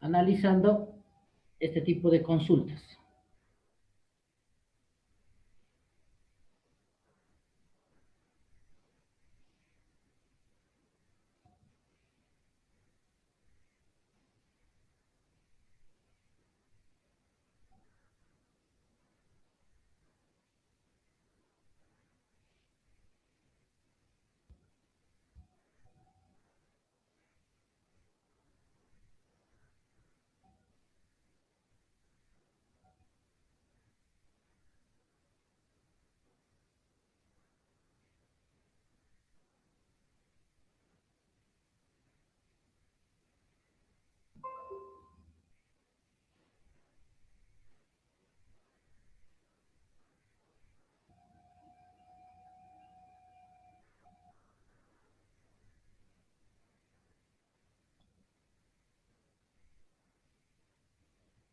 analizando este tipo de consultas.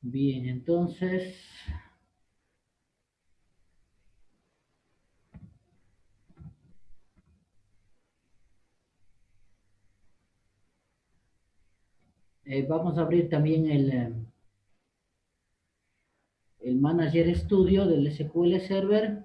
Bien, entonces, vamos a abrir también el Manager Studio del SQL Server.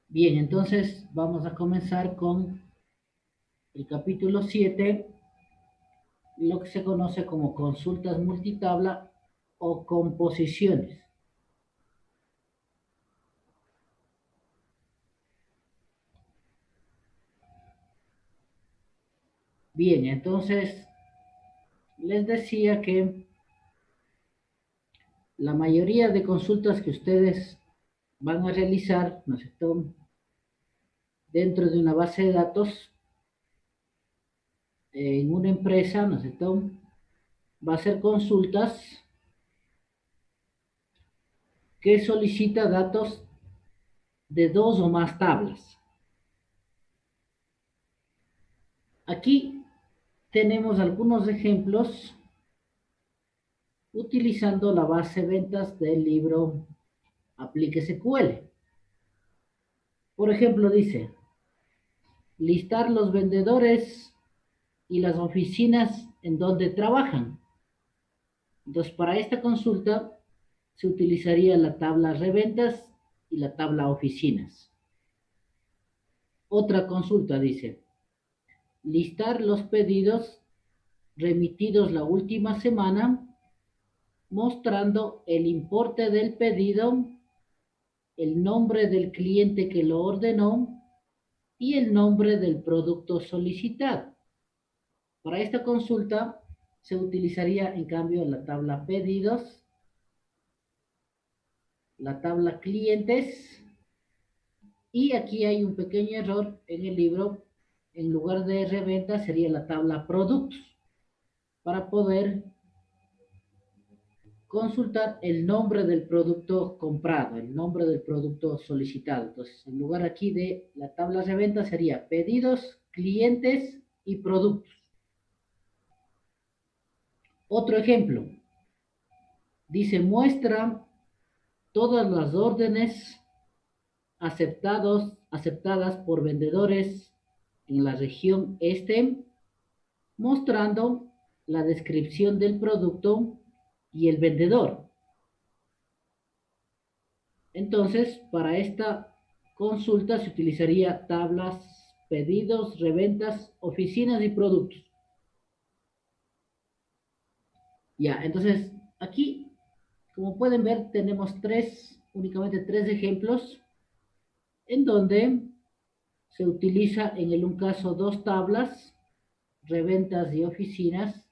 Bien, entonces vamos a comenzar con el capítulo 7, lo que se conoce como consultas multitabla o composiciones. Bien, entonces les decía que la mayoría de consultas que ustedes van a realizar, ¿no es cierto?, dentro de una base de datos en una empresa, ¿no es cierto?, va a ser consultas que solicita datos de dos o más tablas. Aquí tenemos algunos ejemplos utilizando la base de ventas del libro Aplique SQL. Por ejemplo, dice, listar los vendedores y las oficinas en donde trabajan. Entonces, para esta consulta se utilizaría la tabla reventas y la tabla oficinas. Otra consulta dice, listar los pedidos remitidos la última semana, mostrando el importe del pedido el nombre del cliente que lo ordenó y el nombre del producto solicitado. Para esta consulta se utilizaría en cambio la tabla pedidos, la tabla clientes, y aquí hay un pequeño error en el libro. En lugar de reventa sería la tabla productos para poder consultar el nombre del producto comprado, el nombre del producto solicitado. Entonces, en lugar aquí de la tabla de venta sería pedidos, clientes y productos. Otro ejemplo, dice muestra todas las órdenes aceptadas por vendedores en la región este, mostrando la descripción del producto y el vendedor. Entonces, para esta consulta se utilizaría tablas, pedidos, reventas, oficinas y productos. Ya, entonces aquí, como pueden ver, tenemos únicamente tres ejemplos en donde se utiliza en un caso dos tablas, reventas y oficinas.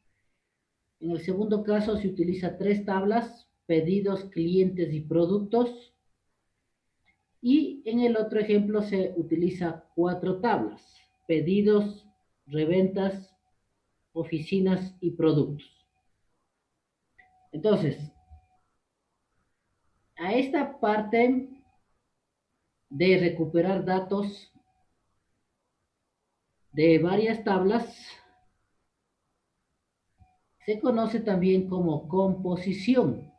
En el segundo caso se utiliza tres tablas, pedidos, clientes y productos. Y en el otro ejemplo se utiliza cuatro tablas, pedidos, reventas, oficinas y productos. Entonces, a esta parte de recuperar datos de varias tablas se conoce también como composición.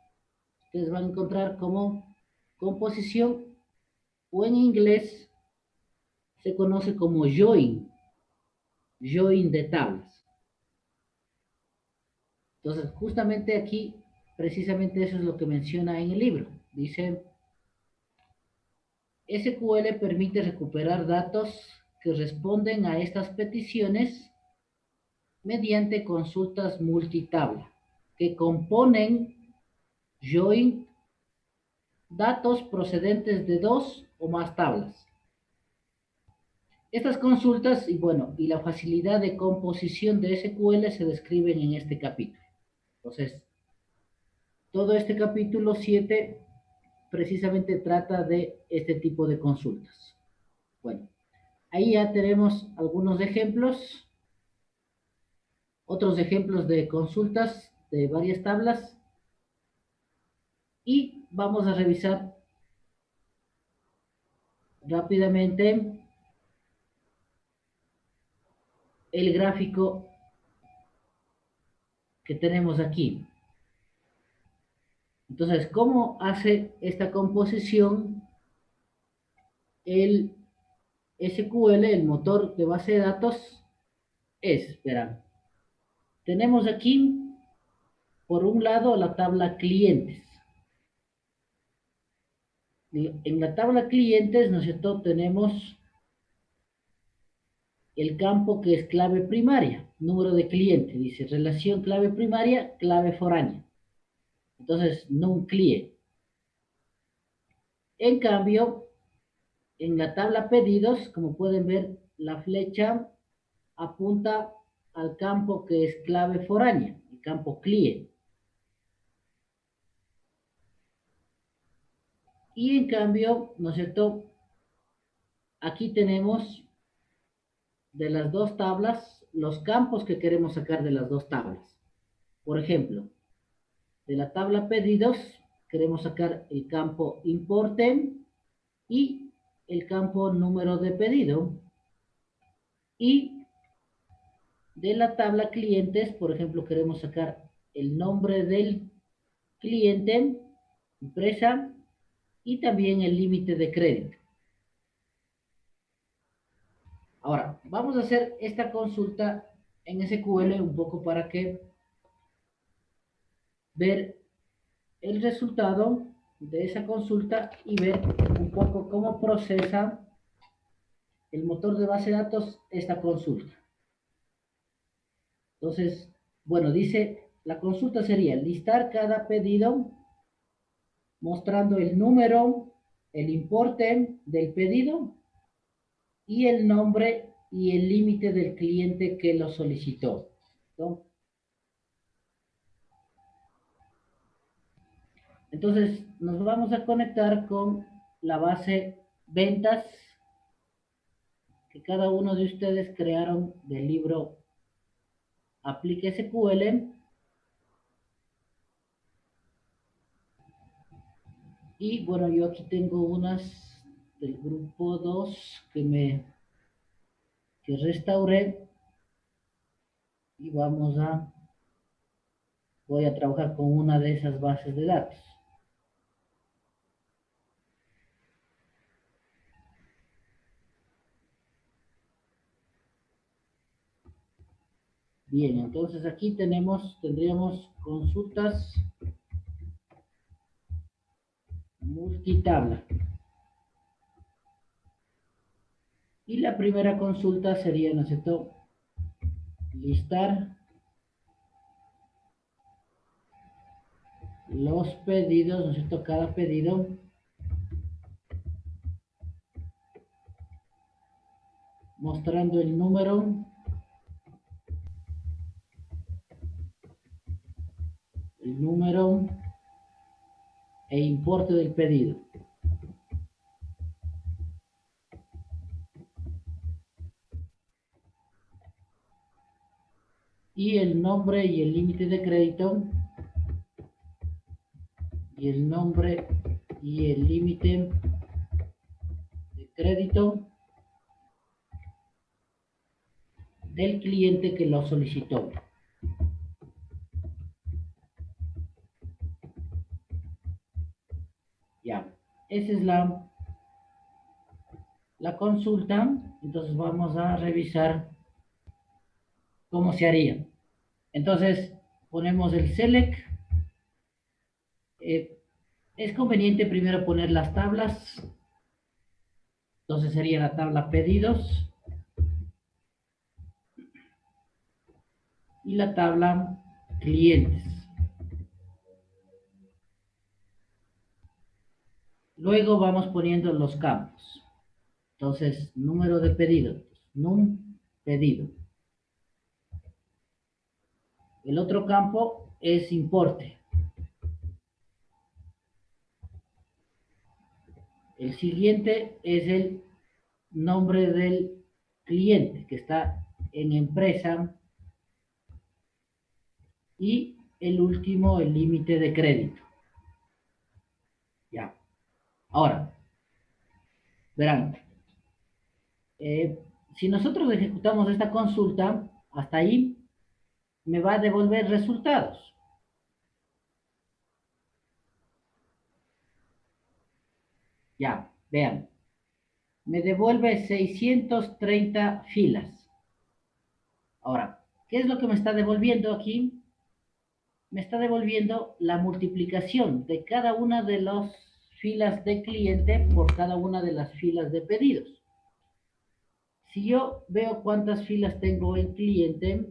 Ustedes van a encontrar como composición, o en inglés se conoce como join de tablas. Entonces, justamente aquí, precisamente eso es lo que menciona en el libro. Dice, SQL permite recuperar datos que responden a estas peticiones mediante consultas multitabla, que componen join datos procedentes de dos o más tablas. Estas consultas y la facilidad de composición de SQL se describen en este capítulo. Entonces, todo este capítulo 7 precisamente trata de este tipo de consultas. Bueno, ahí ya tenemos algunos ejemplos, otros ejemplos de consultas de varias tablas, y vamos a revisar rápidamente el gráfico que tenemos aquí. Entonces, ¿cómo hace esta composición el SQL, el motor de base de datos? Espera, tenemos aquí, por un lado, la tabla clientes. En la tabla clientes, ¿no es cierto?, tenemos el campo que es clave primaria, número de cliente, dice relación clave primaria, clave foránea. Entonces, non-clie. En cambio, en la tabla pedidos, como pueden ver, la flecha apunta al campo que es clave foránea, el campo CLIE. Y en cambio, ¿no es cierto? Aquí tenemos de las dos tablas los campos que queremos sacar de las dos tablas. Por ejemplo, de la tabla pedidos queremos sacar el campo importe y el campo número de pedido. Y de la tabla clientes, por ejemplo, queremos sacar el nombre del cliente, empresa y también el límite de crédito. Ahora, vamos a hacer esta consulta en SQL un poco para que ver el resultado de esa consulta y ver un poco cómo procesa el motor de base de datos esta consulta. Entonces, bueno, dice, la consulta sería listar cada pedido mostrando el número, el importe del pedido y el nombre y el límite del cliente que lo solicitó, ¿no? Entonces, nos vamos a conectar con la base ventas que cada uno de ustedes crearon del libro Aplique SQL. Y bueno, yo aquí tengo unas del grupo 2 que restauré y voy a trabajar con una de esas bases de datos. Bien, entonces aquí tendríamos consultas multitabla. Y la primera consulta sería, ¿no es cierto?, listar los pedidos, ¿no es cierto?, cada pedido mostrando el número e importe del pedido. Y el nombre y el límite de crédito y el nombre y el límite de crédito del cliente que lo solicitó. Ya, esa es la consulta. Entonces vamos a revisar cómo se haría. Entonces ponemos el select. Eh, es conveniente primero poner las tablas. Entonces sería la tabla pedidos y la tabla clientes. Luego vamos poniendo los campos. Entonces, número de pedido, num pedido. El otro campo es importe. El siguiente es el nombre del cliente que está en empresa y el último, el límite de crédito. Ya. Ahora, verán, si nosotros ejecutamos esta consulta, hasta ahí me va a devolver resultados. Ya, vean, me devuelve 630 filas. Ahora, ¿qué es lo que me está devolviendo aquí? Me está devolviendo la multiplicación de cada una de las filas de cliente por cada una de las filas de pedidos. Si yo veo cuántas filas tengo en cliente,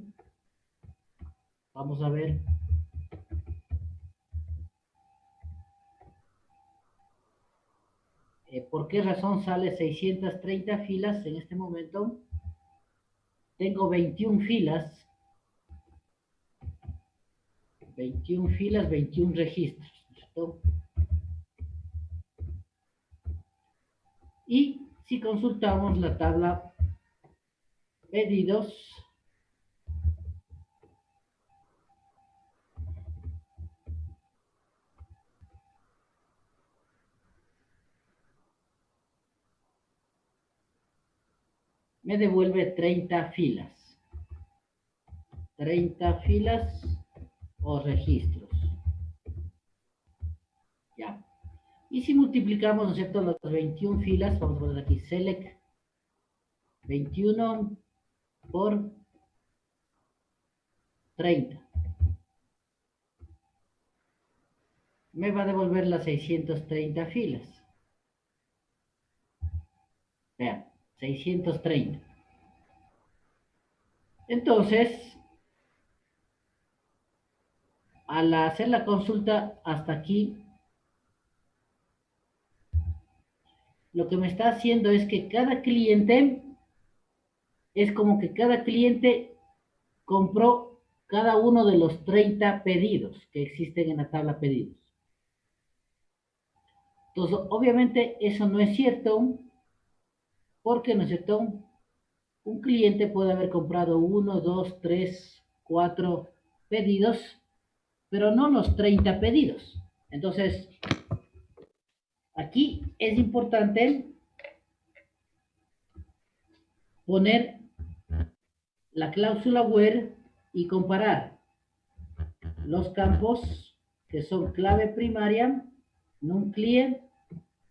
vamos a ver. ¿Por qué razón sale 630 filas en este momento? Tengo 21 filas, 21 registros. ¿Listo? Y si consultamos la tabla pedidos, me devuelve 30 filas. 30 filas o registros. Ya. Y si multiplicamos, ¿no es cierto?, las 21 filas, vamos a poner aquí select 21 por 30. Me va a devolver las 630 filas. Vean, 630. Entonces, al hacer la consulta hasta aquí, lo que me está haciendo es que cada cliente, es como que cada cliente compró cada uno de los 30 pedidos que existen en la tabla pedidos. Entonces, obviamente eso no es cierto, porque, ¿no es cierto? Un cliente puede haber comprado uno, dos, tres, cuatro pedidos, pero no los 30 pedidos. Entonces, aquí es importante poner la cláusula where y comparar los campos que son clave primaria, num client,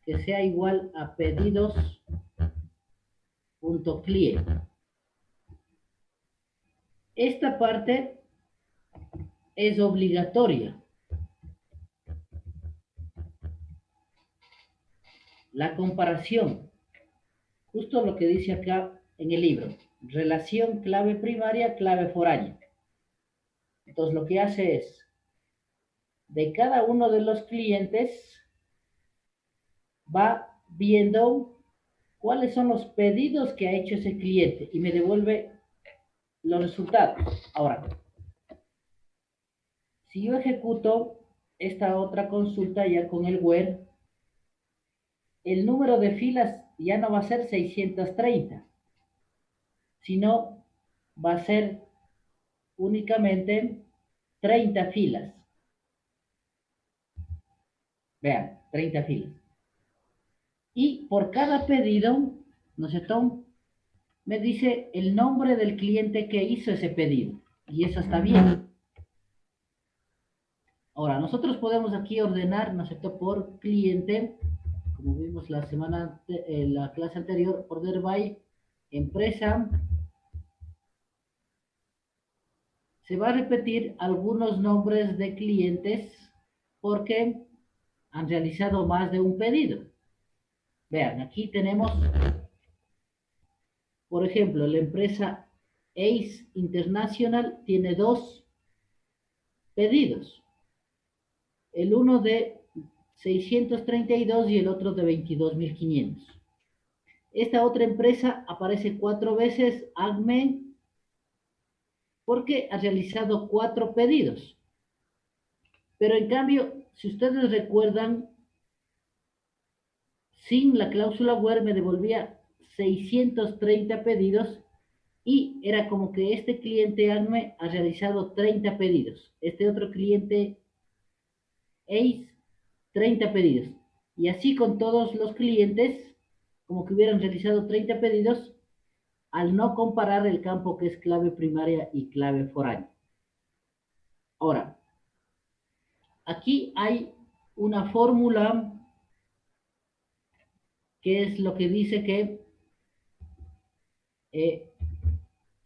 que sea igual a pedidos.client. Esta parte es obligatoria. La comparación, justo lo que dice acá en el libro, relación clave primaria, clave foránea. Entonces lo que hace es, de cada uno de los clientes, va viendo cuáles son los pedidos que ha hecho ese cliente y me devuelve los resultados. Ahora, si yo ejecuto esta otra consulta ya con el where, el número de filas ya no va a ser 630, sino va a ser únicamente 30 filas. Vean, 30 filas. Y por cada pedido, ¿no es cierto? Me dice el nombre del cliente que hizo ese pedido. Y eso está bien. Ahora, nosotros podemos aquí ordenar, ¿no es cierto?, por cliente, como vimos la clase anterior, order by empresa. Se va a repetir algunos nombres de clientes porque han realizado más de un pedido. Vean, aquí tenemos, por ejemplo, la empresa Ace International tiene dos pedidos. El uno de 632 y el otro de 22.500. Esta otra empresa aparece 4 veces, ACME, porque ha realizado 4 pedidos. Pero en cambio, si ustedes recuerdan, sin la cláusula where me devolvía 630 pedidos y era como que este cliente ACME ha realizado 30 pedidos. Este otro cliente Ace, 30 pedidos. Y así con todos los clientes, como que hubieran realizado 30 pedidos, al no comparar el campo que es clave primaria y clave foránea. Ahora, aquí hay una fórmula que es lo que dice que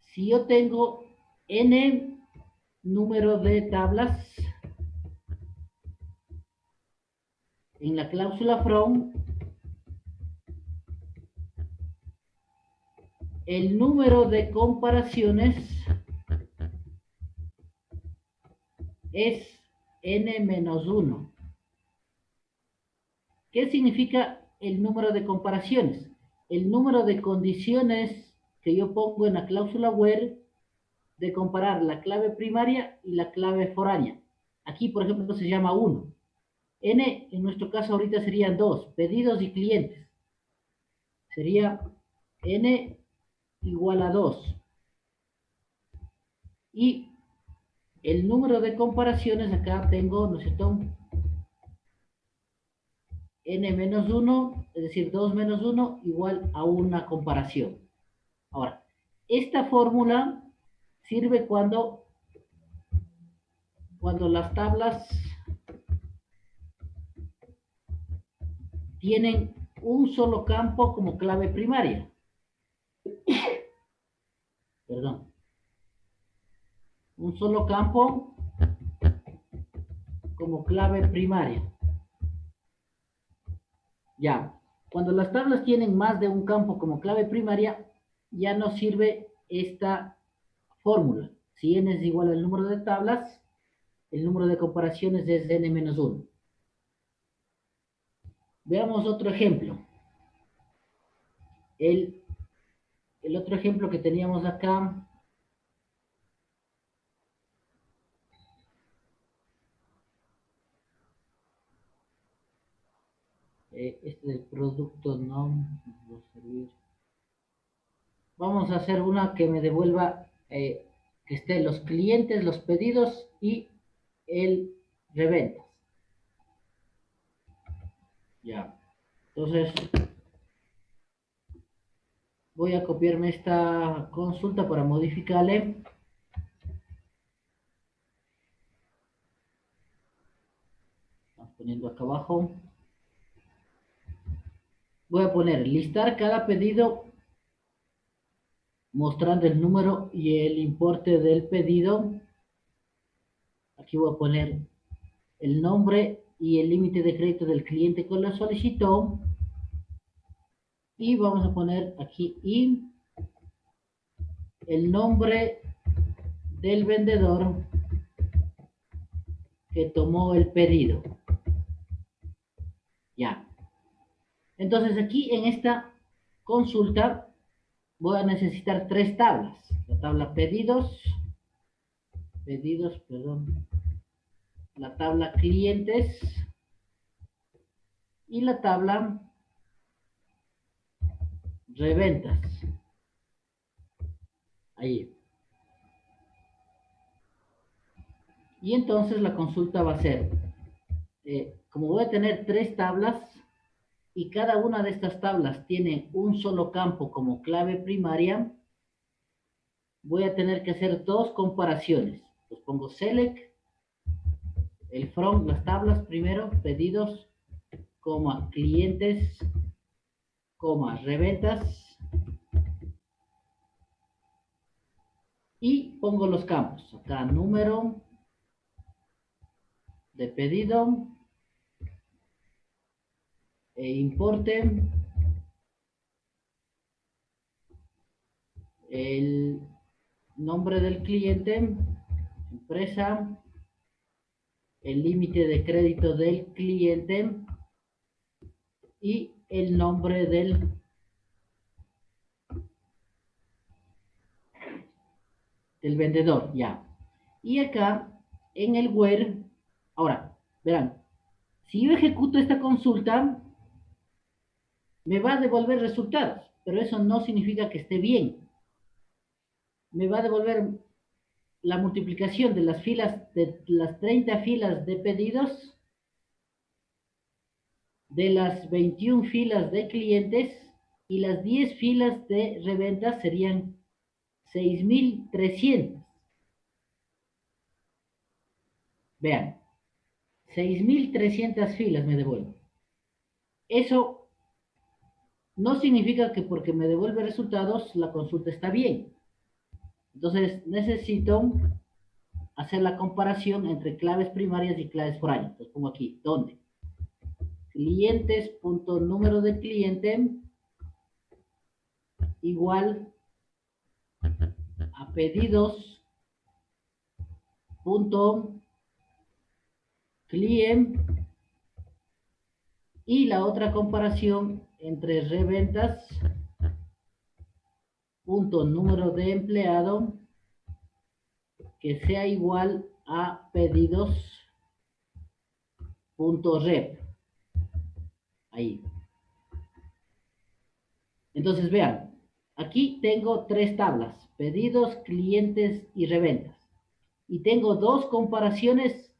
si yo tengo n número de tablas en la cláusula from, el número de comparaciones es n-1. ¿Qué significa el número de comparaciones? El número de condiciones que yo pongo en la cláusula where de comparar la clave primaria y la clave foránea. Aquí, por ejemplo, se llama 1. N, en nuestro caso ahorita serían 2, pedidos y clientes. Sería N igual a 2. Y el número de comparaciones, acá tengo, ¿no es cierto?, n menos 1, es decir, 2 menos 1 igual a una comparación. Ahora, esta fórmula sirve cuando las tablas tienen un solo campo como clave primaria. Perdón. Un solo campo como clave primaria. Ya, cuando las tablas tienen más de un campo como clave primaria, ya no sirve esta fórmula. Si n es igual al número de tablas, el número de comparaciones es n-1. Veamos otro ejemplo. el, el otro ejemplo que teníamos acá, este del producto no, vamos a hacer una que me devuelva, que esté los clientes, los pedidos y el reventas. Ya. Entonces, voy a copiarme esta consulta para modificarle. Vamos poniendo acá abajo. Voy a poner listar cada pedido mostrando el número y el importe del pedido. Aquí voy a poner el nombre y el límite de crédito del cliente que lo solicitó. Y vamos a poner aquí y el nombre del vendedor que tomó el pedido. Ya. Entonces aquí en esta consulta voy a necesitar tres tablas. La tabla pedidos, perdón, la tabla clientes y la tabla reventas. Ahí. Y entonces la consulta va a ser, como voy a tener tres tablas y cada una de estas tablas tiene un solo campo como clave primaria, voy a tener que hacer dos comparaciones. Los pongo select, el from, las tablas primero, pedidos, coma, clientes, coma, reventas, y pongo los campos. Acá número de pedido, importe, el nombre del cliente, empresa, el límite de crédito del cliente y el nombre del vendedor, ya. Y acá en el where, ahora, verán, si yo ejecuto esta consulta, me va a devolver resultados, pero eso no significa que esté bien. Me va a devolver la multiplicación de las filas, de las 30 filas de pedidos, de las 21 filas de clientes y las 10 filas de reventas serían 6.300. Vean, 6.300 filas me devuelve. Eso no significa que porque me devuelve resultados la consulta está bien. Entonces necesito hacer la comparación entre claves primarias y claves foráneas. Entonces pongo aquí, ¿dónde? Clientes.número de cliente igual a pedidos punto client y la otra comparación entre reventas punto número de empleado que sea igual a pedidos punto rep. Ahí. Entonces vean, aquí tengo tres tablas, pedidos, clientes y reventas. Y tengo dos comparaciones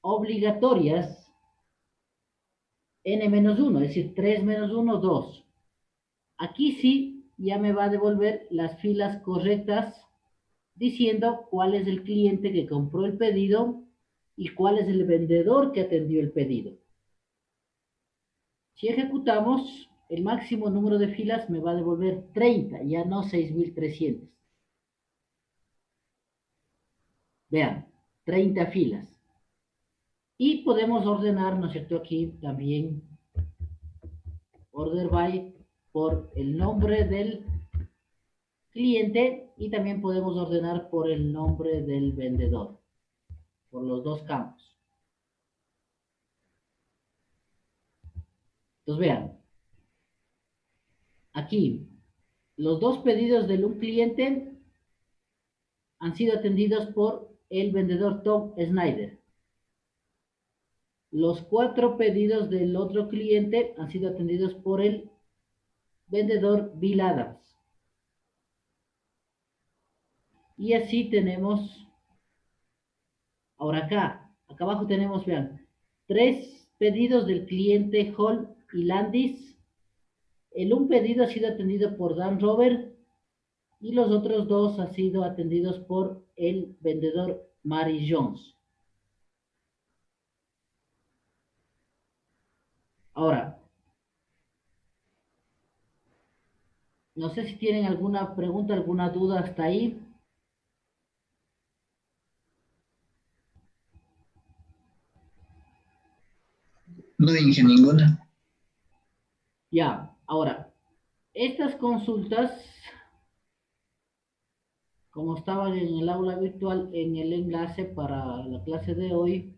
obligatorias n-1, es decir, 3 menos 1, 2. Aquí sí ya me va a devolver las filas correctas diciendo cuál es el cliente que compró el pedido y cuál es el vendedor que atendió el pedido. Si ejecutamos, el máximo número de filas me va a devolver 30, ya no 6.300. Vean, 30 filas. Y podemos ordenar, ¿no es cierto? Aquí también order by por el nombre del cliente y también podemos ordenar por el nombre del vendedor, por los dos campos. Entonces vean, aquí, los dos pedidos de un cliente han sido atendidos por el vendedor Tom Snyder. Los 4 pedidos del otro cliente han sido atendidos por el vendedor Bill Adams. Y así tenemos, ahora acá abajo tenemos, vean, 3 pedidos del cliente Hall y Landis. Un pedido ha sido atendido por Dan Robert y los otros 2 han sido atendidos por el vendedor Mary Jones. Ahora, no sé si tienen alguna pregunta, alguna duda hasta ahí. No dije ninguna. Ya, ahora, estas consultas, como estaban en el aula virtual, en el enlace para la clase de hoy,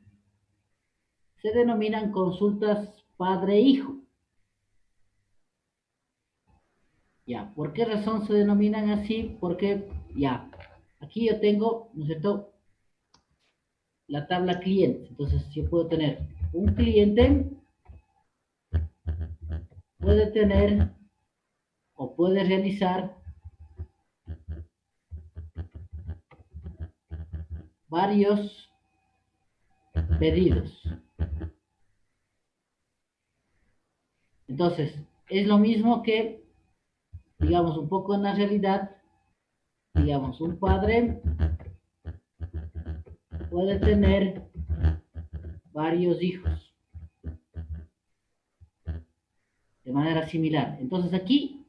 se denominan consultas padre-hijo. Ya, ¿por qué razón se denominan así? Porque, ya, aquí yo tengo, ¿no es cierto?, la tabla cliente. Entonces, yo puedo tener un cliente, puede tener o puede realizar varios pedidos. Entonces, es lo mismo que, digamos, un poco en la realidad, digamos, un padre puede tener varios hijos de manera similar. Entonces, aquí,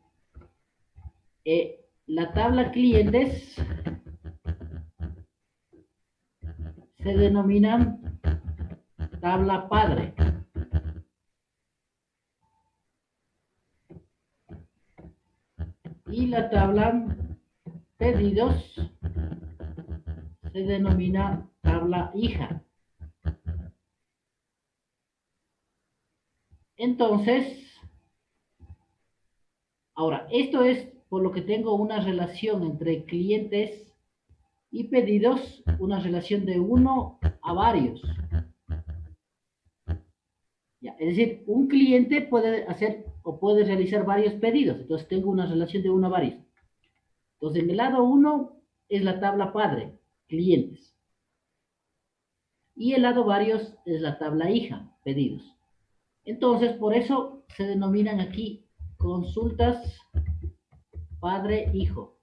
la tabla clientes se denomina tabla padre. Y la tabla pedidos se denomina tabla hija. Entonces, ahora, esto es por lo que tengo una relación entre clientes y pedidos, una relación de 1 a varios. Ya, es decir, un cliente puede hacer o puede realizar varios pedidos. Entonces tengo una relación de 1 a varios. Entonces en el lado 1 es la tabla padre, clientes. Y el lado varios es la tabla hija, pedidos. Entonces por eso se denominan aquí consultas padre-hijo.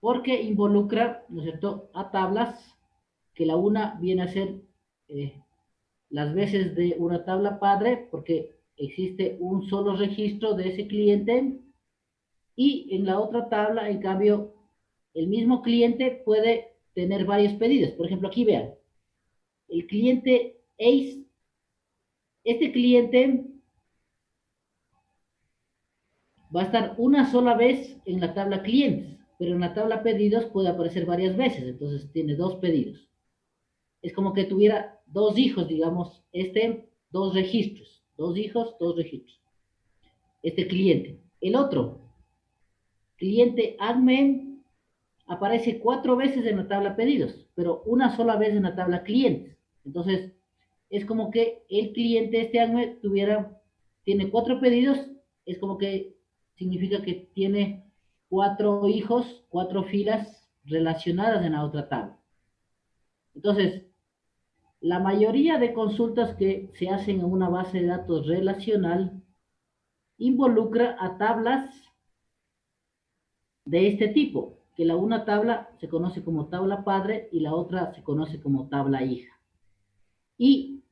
Porque involucra, ¿no es cierto?, a tablas que la una viene a ser las veces de una tabla padre, porque existe un solo registro de ese cliente, y en la otra tabla, en cambio, el mismo cliente puede tener varios pedidos. Por ejemplo, aquí vean, el cliente Ace, este cliente va a estar una sola vez en la tabla clientes, pero en la tabla pedidos puede aparecer varias veces, entonces tiene 2 pedidos. Es como que tuviera 2 hijos, digamos, 2 registros, 2 hijos, 2 registros. Este cliente. El otro, cliente admin, aparece 4 veces en la tabla pedidos, pero una sola vez en la tabla clientes. Entonces, es como que el cliente, este admin, tiene 4 pedidos, es como que significa que tiene 4 hijos, 4 filas relacionadas en la otra tabla. Entonces, la mayoría de consultas que se hacen en una base de datos relacional involucra a tablas de este tipo, que la una tabla se conoce como tabla padre y la otra se conoce como tabla hija. Y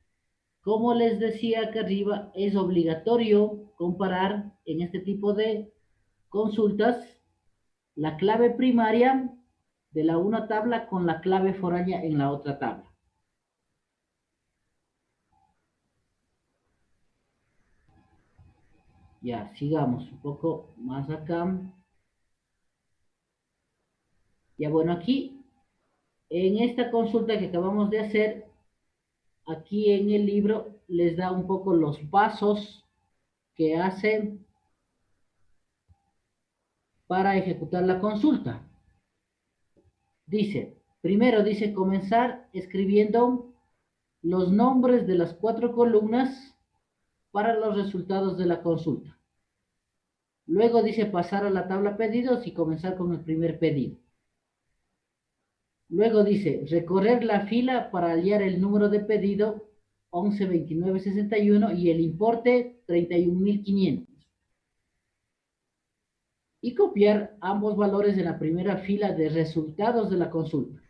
como les decía acá arriba, es obligatorio comparar en este tipo de consultas la clave primaria de la una tabla con la clave foránea en la otra tabla. Ya, sigamos un poco más acá. Ya bueno, aquí, en esta consulta que acabamos de hacer, aquí en el libro les da un poco los pasos que hace para ejecutar la consulta. Dice, primero dice comenzar escribiendo los nombres de las 4 columnas para los resultados de la consulta. Luego dice pasar a la tabla pedidos y comenzar con el primer pedido. Luego dice recorrer la fila para hallar el número de pedido 112961 y el importe 31.500. Y copiar ambos valores en la primera fila de resultados de la consulta.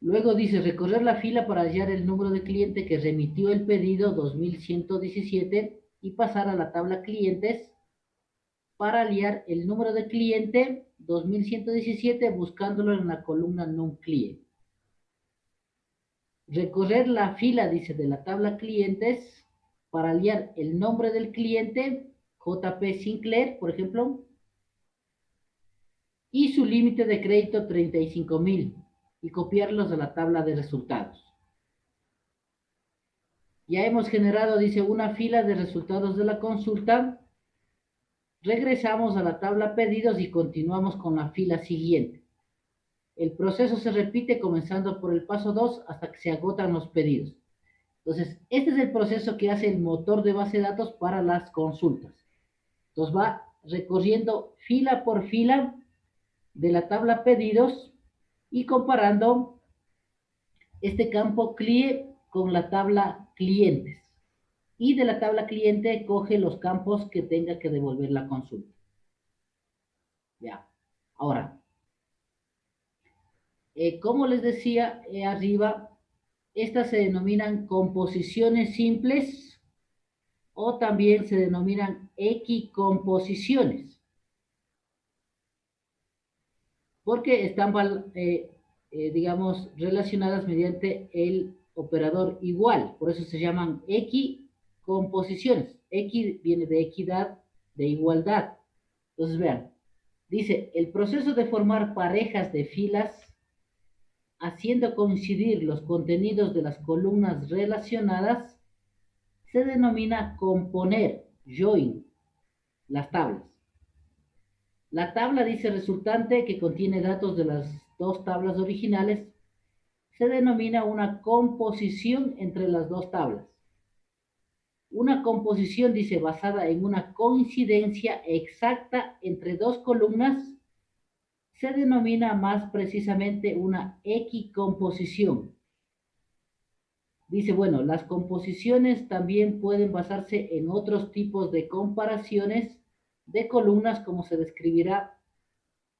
Luego dice recorrer la fila para hallar el número de cliente que remitió el pedido 2117 y pasar a la tabla clientes para hallar el número de cliente 2117 buscándolo en la columna non client. Recorrer la fila, dice, de la tabla clientes para hallar el nombre del cliente JP Sinclair, por ejemplo, y su límite de crédito 35.000 y copiarlos a la tabla de resultados. Ya hemos generado, dice, una fila de resultados de la consulta. Regresamos a la tabla pedidos y continuamos con la fila siguiente. El proceso se repite comenzando por el paso 2 hasta que se agotan los pedidos. Entonces, este es el proceso que hace el motor de base de datos para las consultas. Entonces va recorriendo fila por fila de la tabla pedidos y comparando este campo CLIE con la tabla clientes. Y de la tabla cliente coge los campos que tenga que devolver la consulta. Ya. Ahora, como les decía arriba, estas se denominan composiciones simples o también se denominan equicomposiciones, porque están, digamos, relacionadas mediante el operador igual, por eso se llaman equicomposiciones. Equi viene de equidad, de igualdad. Entonces vean, dice, el proceso de formar parejas de filas haciendo coincidir los contenidos de las columnas relacionadas se denomina componer, join, las tablas. La tabla, dice, resultante que contiene datos de las dos tablas originales se denomina una composición entre las dos tablas. Una composición, dice, basada en una coincidencia exacta entre dos columnas se denomina más precisamente una equicomposición. Dice, bueno, las composiciones también pueden basarse en otros tipos de comparaciones de columnas, como se describirá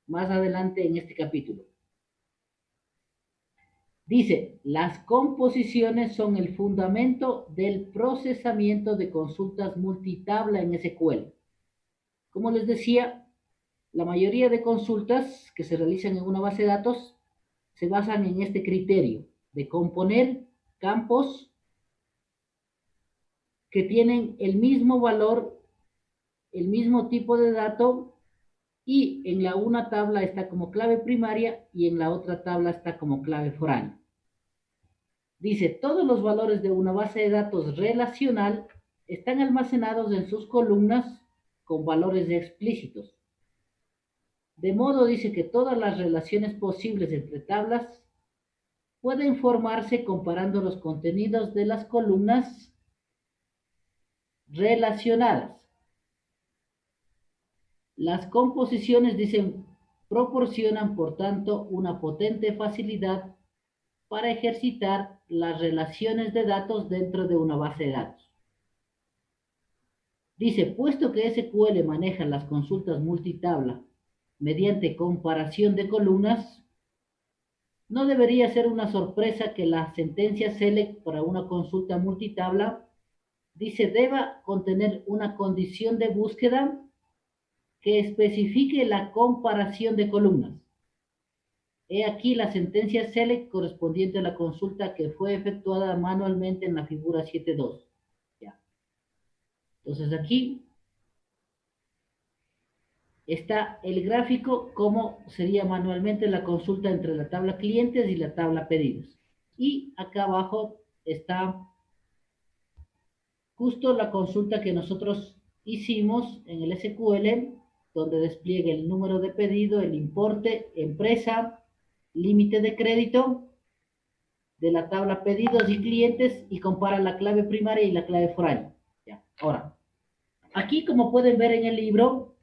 más adelante en este capítulo. Dice, las composiciones son el fundamento del procesamiento de consultas multitabla en SQL. Como les decía, la mayoría de consultas que se realizan en una base de datos se basan en este criterio de componer campos que tienen el mismo valor, el mismo tipo de dato, y en la una tabla está como clave primaria y en la otra tabla está como clave foránea. Dice, todos los valores de una base de datos relacional están almacenados en sus columnas con valores explícitos. De modo, dice, que todas las relaciones posibles entre tablas pueden formarse comparando los contenidos de las columnas relacionadas. Las composiciones, dicen, proporcionan, por tanto, una potente facilidad para ejercitar las relaciones de datos dentro de una base de datos. Dice, puesto que SQL maneja las consultas multitabla mediante comparación de columnas, no debería ser una sorpresa que la sentencia select para una consulta multitabla, dice, deba contener una condición de búsqueda que especifique la comparación de columnas. He aquí la sentencia select correspondiente a la consulta que fue efectuada manualmente en la figura 7.2. Ya. Entonces aquí está el gráfico, como sería manualmente la consulta entre la tabla clientes y la tabla pedidos. Y acá abajo está justo la consulta que nosotros hicimos en el SQL, donde despliegue el número de pedido, el importe, empresa, límite de crédito de la tabla pedidos y clientes y compara la clave primaria y la clave foránea. Ya. Ahora, aquí como pueden ver en el libro,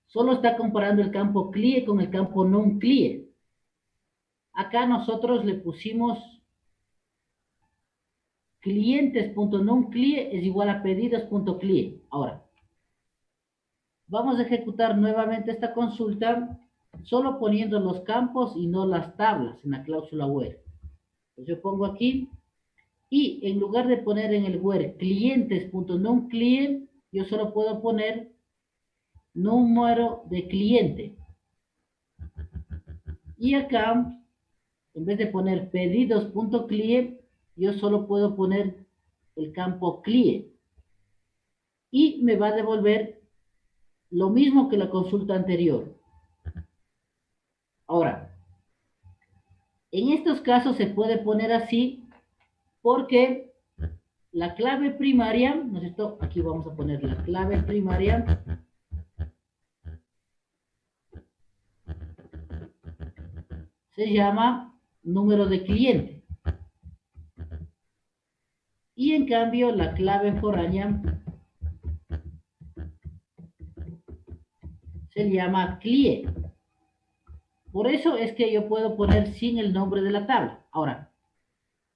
solo está comparando el campo CLIE con el campo non CLIE. Acá nosotros le pusimos clientes.nonCLIE es igual a pedidos.CLIE. Ahora, vamos a ejecutar nuevamente esta consulta solo poniendo los campos y no las tablas en la cláusula where. Pues yo pongo aquí y en lugar de poner en el where clientes.nonCLIE, yo solo puedo poner número de cliente. Y acá, en vez de poner pedidos.CLIE, yo solo puedo poner el campo CLIE. Y me va a devolver lo mismo que la consulta anterior. Ahora, en estos casos se puede poner así porque la clave primaria, ¿no es esto? Aquí vamos a poner la clave primaria. Se llama número de cliente. Y en cambio la clave foránea se llama CLIE. Por eso es que yo puedo poner sin el nombre de la tabla. Ahora,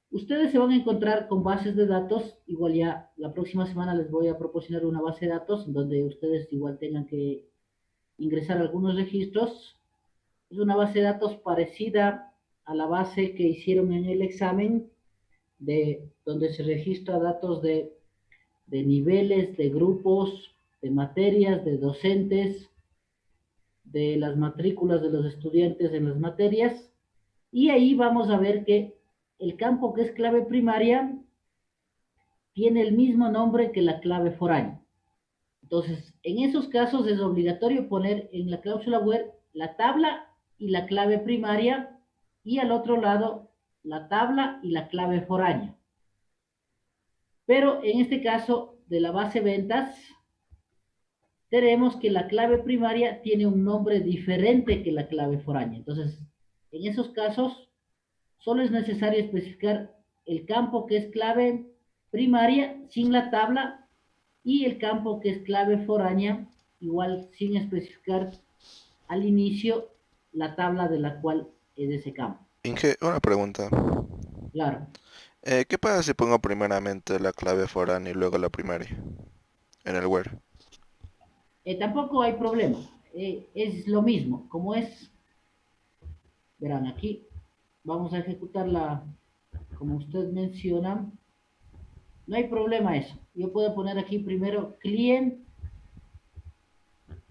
ustedes se van a encontrar con bases de datos, igual ya la próxima semana les voy a proporcionar una base de datos donde ustedes igual tengan que ingresar algunos registros. Es una base de datos parecida a la base que hicieron en el examen, de donde se registra datos de niveles, de grupos, de materias, de docentes, de las matrículas de los estudiantes en las materias. Y ahí vamos a ver que el campo que es clave primaria tiene el mismo nombre que la clave foránea. Entonces, en esos casos es obligatorio poner en la cláusula where la tabla y la clave primaria y al otro lado la tabla y la clave foránea. Pero en este caso de la base ventas, tenemos que la clave primaria tiene un nombre diferente que la clave foránea. Entonces, en esos casos, solo es necesario especificar el campo que es clave primaria sin la tabla y el campo que es clave foránea, igual sin especificar al inicio la tabla de la cual es ese campo. Inge, una pregunta. Claro, ¿Qué pasa si pongo primeramente la clave foránea y luego la primaria en el where? tampoco hay problema, es lo mismo, como es, verán aquí, vamos a ejecutarla como usted menciona, no hay problema eso, yo puedo poner aquí primero client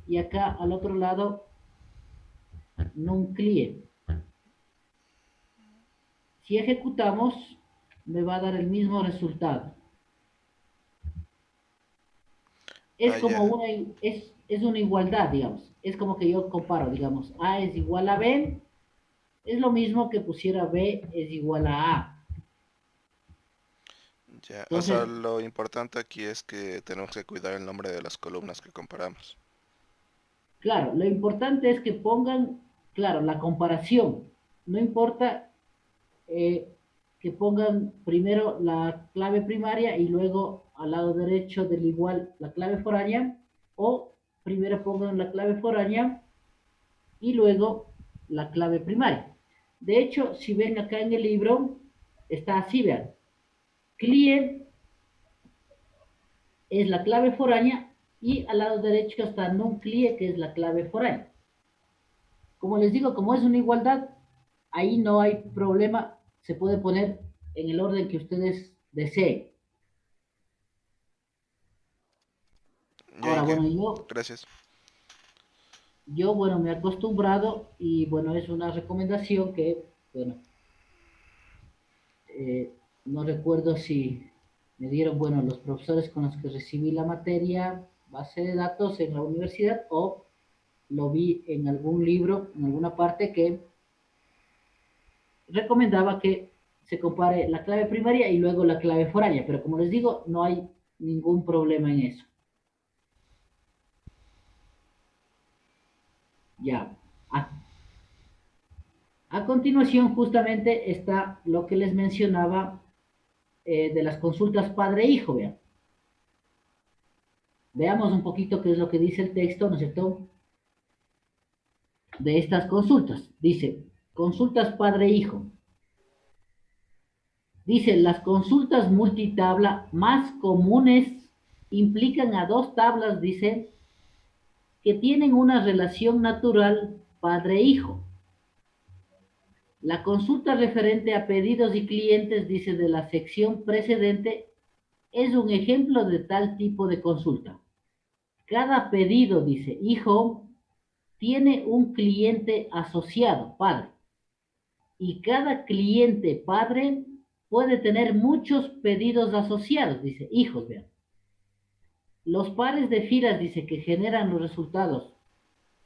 y acá al otro lado non client. Si ejecutamos, me va a dar el mismo resultado. Es Ah, como ya. es una igualdad, digamos. Es como que yo comparo, digamos, A es igual a B, es lo mismo que pusiera B es igual a A. Ya. O sea, Entonces, lo importante aquí es que tenemos que cuidar el nombre de las columnas que comparamos. claro, lo importante es que pongan, claro, la comparación. No importa eh, que pongan primero la clave primaria y luego al lado derecho del igual la clave foránea, o primero pongan la clave foránea y luego la clave primaria. De hecho, si ven acá en el libro, está así, vean. Client es la clave foránea y al lado derecho está non client, que es la clave foránea. Como les digo, como es una igualdad, ahí no hay problema, se puede poner en el orden que ustedes deseen. Ya, Ahora, Inge. bueno, Gracias. bueno, me he acostumbrado y bueno, es una recomendación que, bueno, no recuerdo si me dieron, bueno, los profesores con los que recibí la materia, base de datos en la universidad o lo vi en algún libro, en alguna parte que recomendaba que se compare la clave primaria y luego la clave foránea, pero como les digo, no hay ningún problema en eso. Ya. A continuación, justamente está lo que les mencionaba de las consultas padre-hijo, vean. Veamos un poquito qué es lo que dice el texto, ¿no es cierto? De estas consultas. Dice, consultas padre-hijo. Dice, las consultas multitabla más comunes implican a dos tablas, dice, que tienen una relación natural padre-hijo. La consulta referente a pedidos y clientes, dice, de la sección precedente, es un ejemplo de tal tipo de consulta. Cada pedido, dice, hijo, tiene un cliente asociado, padre, y cada cliente padre puede tener muchos pedidos asociados, dice, hijos, vean. Los pares de filas, dice, que generan los resultados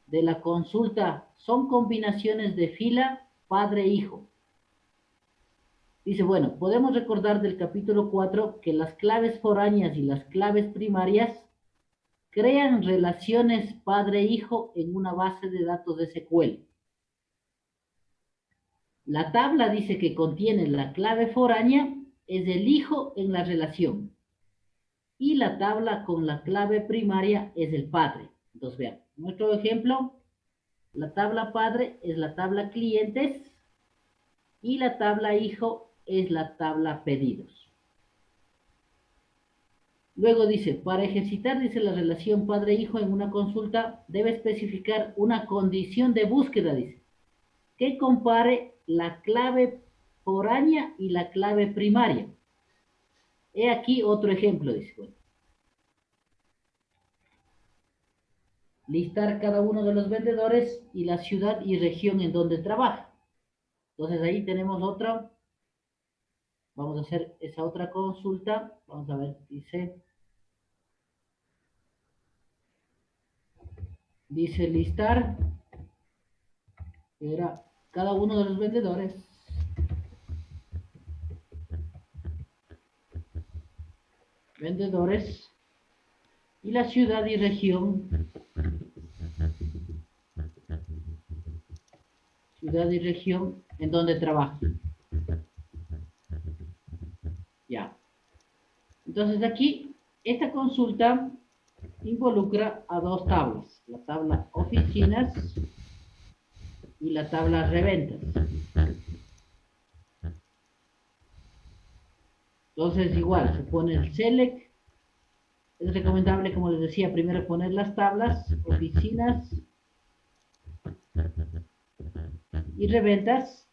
de la consulta son combinaciones de fila padre-hijo. Dice, bueno, podemos recordar del capítulo 4 que las claves foráneas y las claves primarias crean relaciones padre-hijo en una base de datos de SQL. La tabla dice que contiene la clave foránea es el hijo en la relación y la tabla con la clave primaria es el padre. Entonces vean, nuestro ejemplo, la tabla padre es la tabla clientes y la tabla hijo es la tabla pedidos. Luego dice, para ejercitar, dice, la relación padre-hijo en una consulta, debe especificar una condición de búsqueda, dice, que compare la clave foránea y la clave primaria. He aquí otro ejemplo, dice, bueno, listar cada uno de los vendedores y la ciudad y región en donde trabaja. Entonces ahí tenemos otra, vamos a hacer esa otra consulta, vamos a ver, dice listar, era cada uno de los vendedores y la ciudad y región en donde trabaja. Ya. Entonces aquí, esta consulta involucra a dos tablas, la tabla oficinas y la tabla reventas. Entonces igual, se pone el select. Es recomendable, como les decía, primero poner las tablas, oficinas y reventas,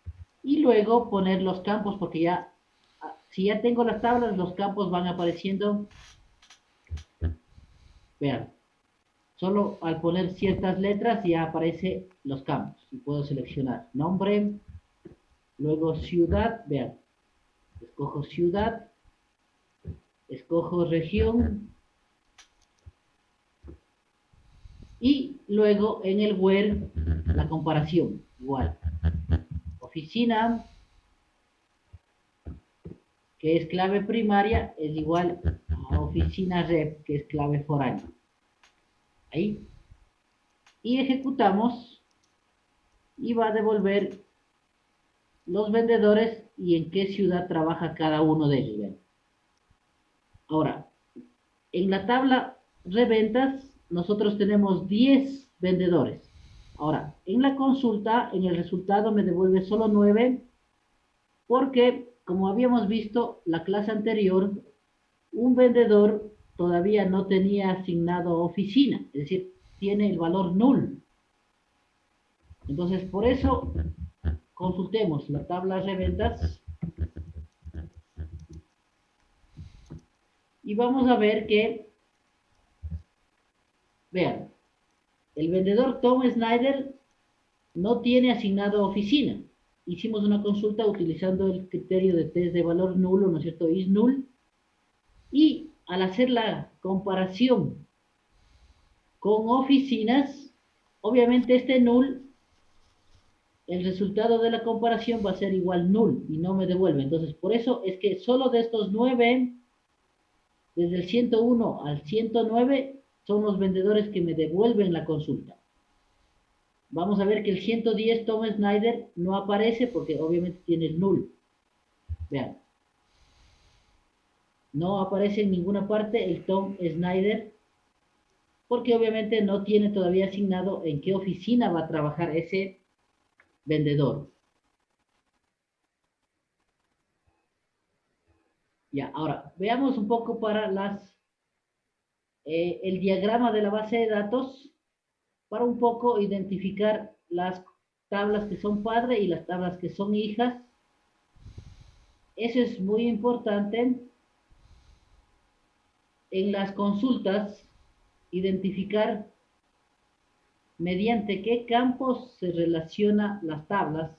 y luego poner los campos, porque ya, si ya tengo las tablas, los campos van apareciendo. Vean, solo al poner ciertas letras ya aparecen los campos, y puedo seleccionar nombre, luego ciudad, vean, escojo ciudad, escojo región, y luego en el where la comparación, igual, oficina, que es clave primaria, es igual a oficina rep, que es clave foránea. Ahí. Y ejecutamos y va a devolver los vendedores y en qué ciudad trabaja cada uno de ellos. ¿Ven? Ahora, en la tabla reventas, nosotros tenemos 10 vendedores. Ahora, en la consulta, en el resultado me devuelve solo 9 porque, como habíamos visto la clase anterior, un vendedor todavía no tenía asignado oficina, es decir, tiene el valor null. Entonces, por eso, consultemos la tabla de ventas y vamos a ver que, vean, el vendedor Tom Snyder no tiene asignado oficina. Hicimos una consulta utilizando el criterio de test de valor nulo, ¿no es cierto? Is null. Y al hacer la comparación con oficinas, obviamente este null el resultado de la comparación va a ser igual null y no me devuelve. Entonces, por eso es que solo de estos 9, desde el 101 al 109, son los vendedores que me devuelven la consulta. Vamos a ver que el 110 Tom Snyder no aparece porque obviamente tiene el null. Vean. No aparece en ninguna parte el Tom Snyder porque obviamente no tiene todavía asignado en qué oficina va a trabajar ese vendedor. Ya, ahora veamos un poco para el diagrama de la base de datos para un poco identificar las tablas que son padre y las tablas que son hijas. Eso es muy importante en las consultas, identificar mediante qué campos se relacionan las tablas.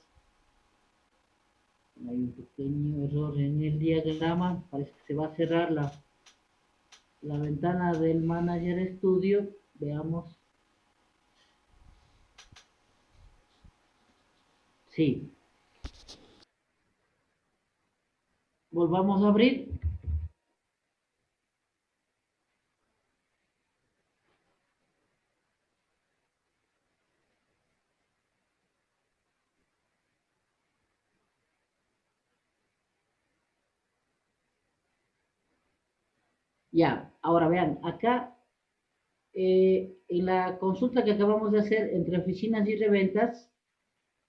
Hay un pequeño error en el diagrama, parece que se va a cerrar la ventana del Manager Studio. Veamos. Sí. Volvamos a abrir. Ya, ahora vean, acá en la consulta que acabamos de hacer entre oficinas y reventas,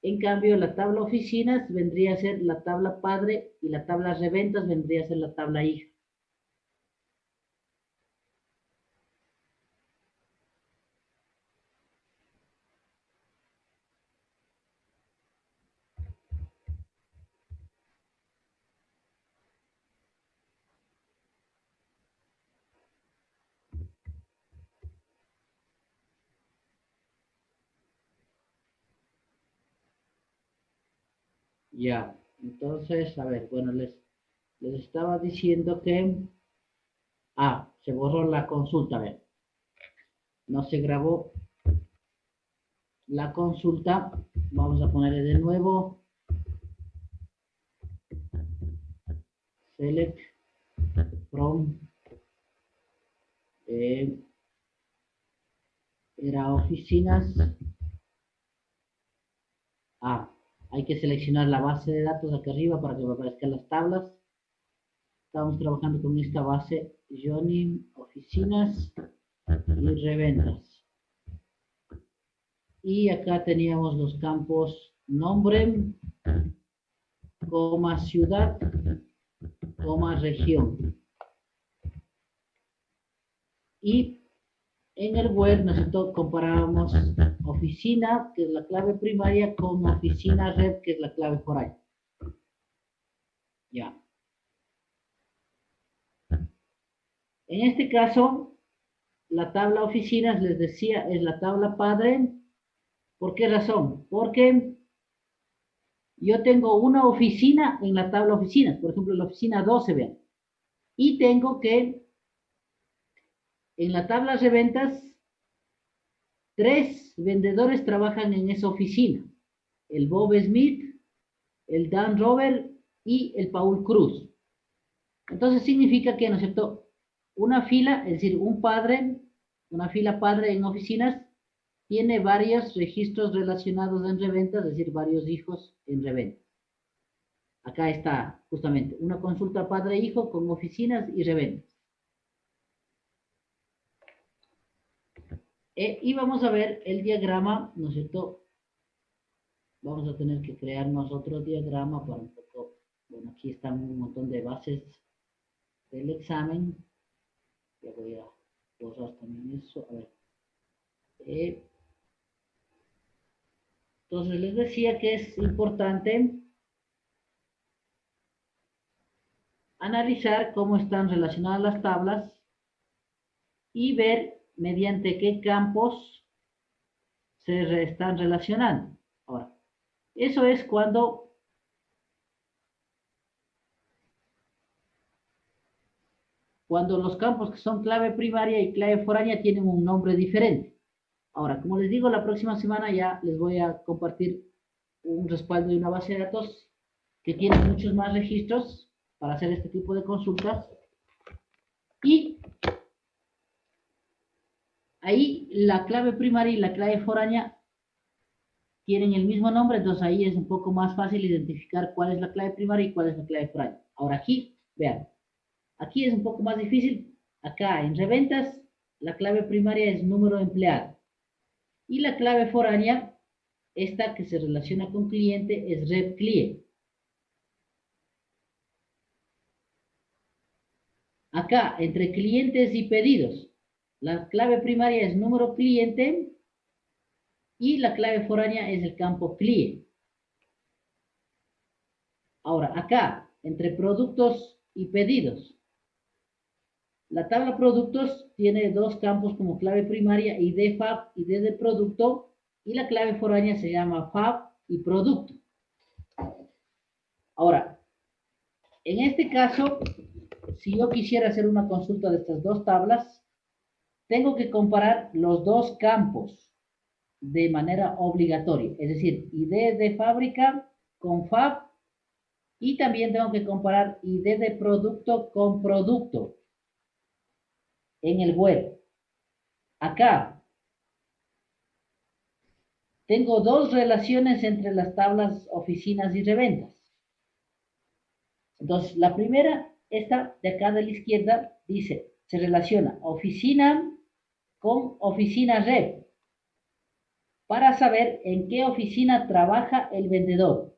en cambio la tabla oficinas vendría a ser la tabla padre y la tabla reventas vendría a ser la tabla hija. Ya, entonces, a ver, bueno, les estaba diciendo que, se borró la consulta, a ver, no se grabó la consulta, vamos a ponerle de nuevo, select from, era oficinas, hay que seleccionar la base de datos acá arriba para que me aparezcan las tablas. Estamos trabajando con esta base Johnny, oficinas y reventas. Y acá teníamos los campos nombre, coma ciudad, coma región. Y en el web nosotros comparábamos oficina, que es la clave primaria, con oficina red, que es la clave foránea. Ya. En este caso, la tabla oficinas, les decía, es la tabla padre. ¿Por qué razón? Porque yo tengo una oficina en la tabla oficinas, por ejemplo, la oficina 12, vean. Y tengo que, en la tabla de ventas, 3 vendedores trabajan en esa oficina. El Bob Smith, el Dan Robert y el Paul Cruz. Entonces significa que, ¿no es cierto? Una fila, es decir, una fila padre en oficinas, tiene varios registros relacionados en reventas, es decir, varios hijos en reventas. Acá está justamente una consulta padre-hijo con oficinas y reventas. Y vamos a ver el diagrama, ¿no es cierto? Vamos a tener que crearnos otro diagrama para un poco, bueno, aquí están un montón de bases del examen. Ya voy a borrar también eso, a ver. Entonces les decía que es importante analizar cómo están relacionadas las tablas y ver mediante qué campos se están relacionando. Ahora, eso es cuando los campos que son clave primaria y clave foránea tienen un nombre diferente. Ahora, como les digo, la próxima semana ya les voy a compartir un respaldo de una base de datos que tiene muchos más registros para hacer este tipo de consultas. Y ahí la clave primaria y la clave foránea tienen el mismo nombre, entonces ahí es un poco más fácil identificar cuál es la clave primaria y cuál es la clave foránea. Ahora aquí, vean, aquí es un poco más difícil. Acá en reventas, la clave primaria es número de empleado. Y la clave foránea, esta que se relaciona con cliente, es rep client. Acá, entre clientes y pedidos, la clave primaria es número cliente y la clave foránea es el campo client. Ahora, acá, entre productos y pedidos, la tabla productos tiene dos campos como clave primaria, ID FAB, ID de producto, y la clave foránea se llama FAB y producto. Ahora, en este caso, si yo quisiera hacer una consulta de estas dos tablas, tengo que comparar los dos campos de manera obligatoria, es decir, ID de fábrica con FAB y también tengo que comparar ID de producto con producto en el web. Acá tengo dos relaciones entre las tablas oficinas y reventas. Entonces, la primera, esta de acá de la izquierda, dice, se relaciona oficina con oficina rep para saber en qué oficina trabaja el vendedor.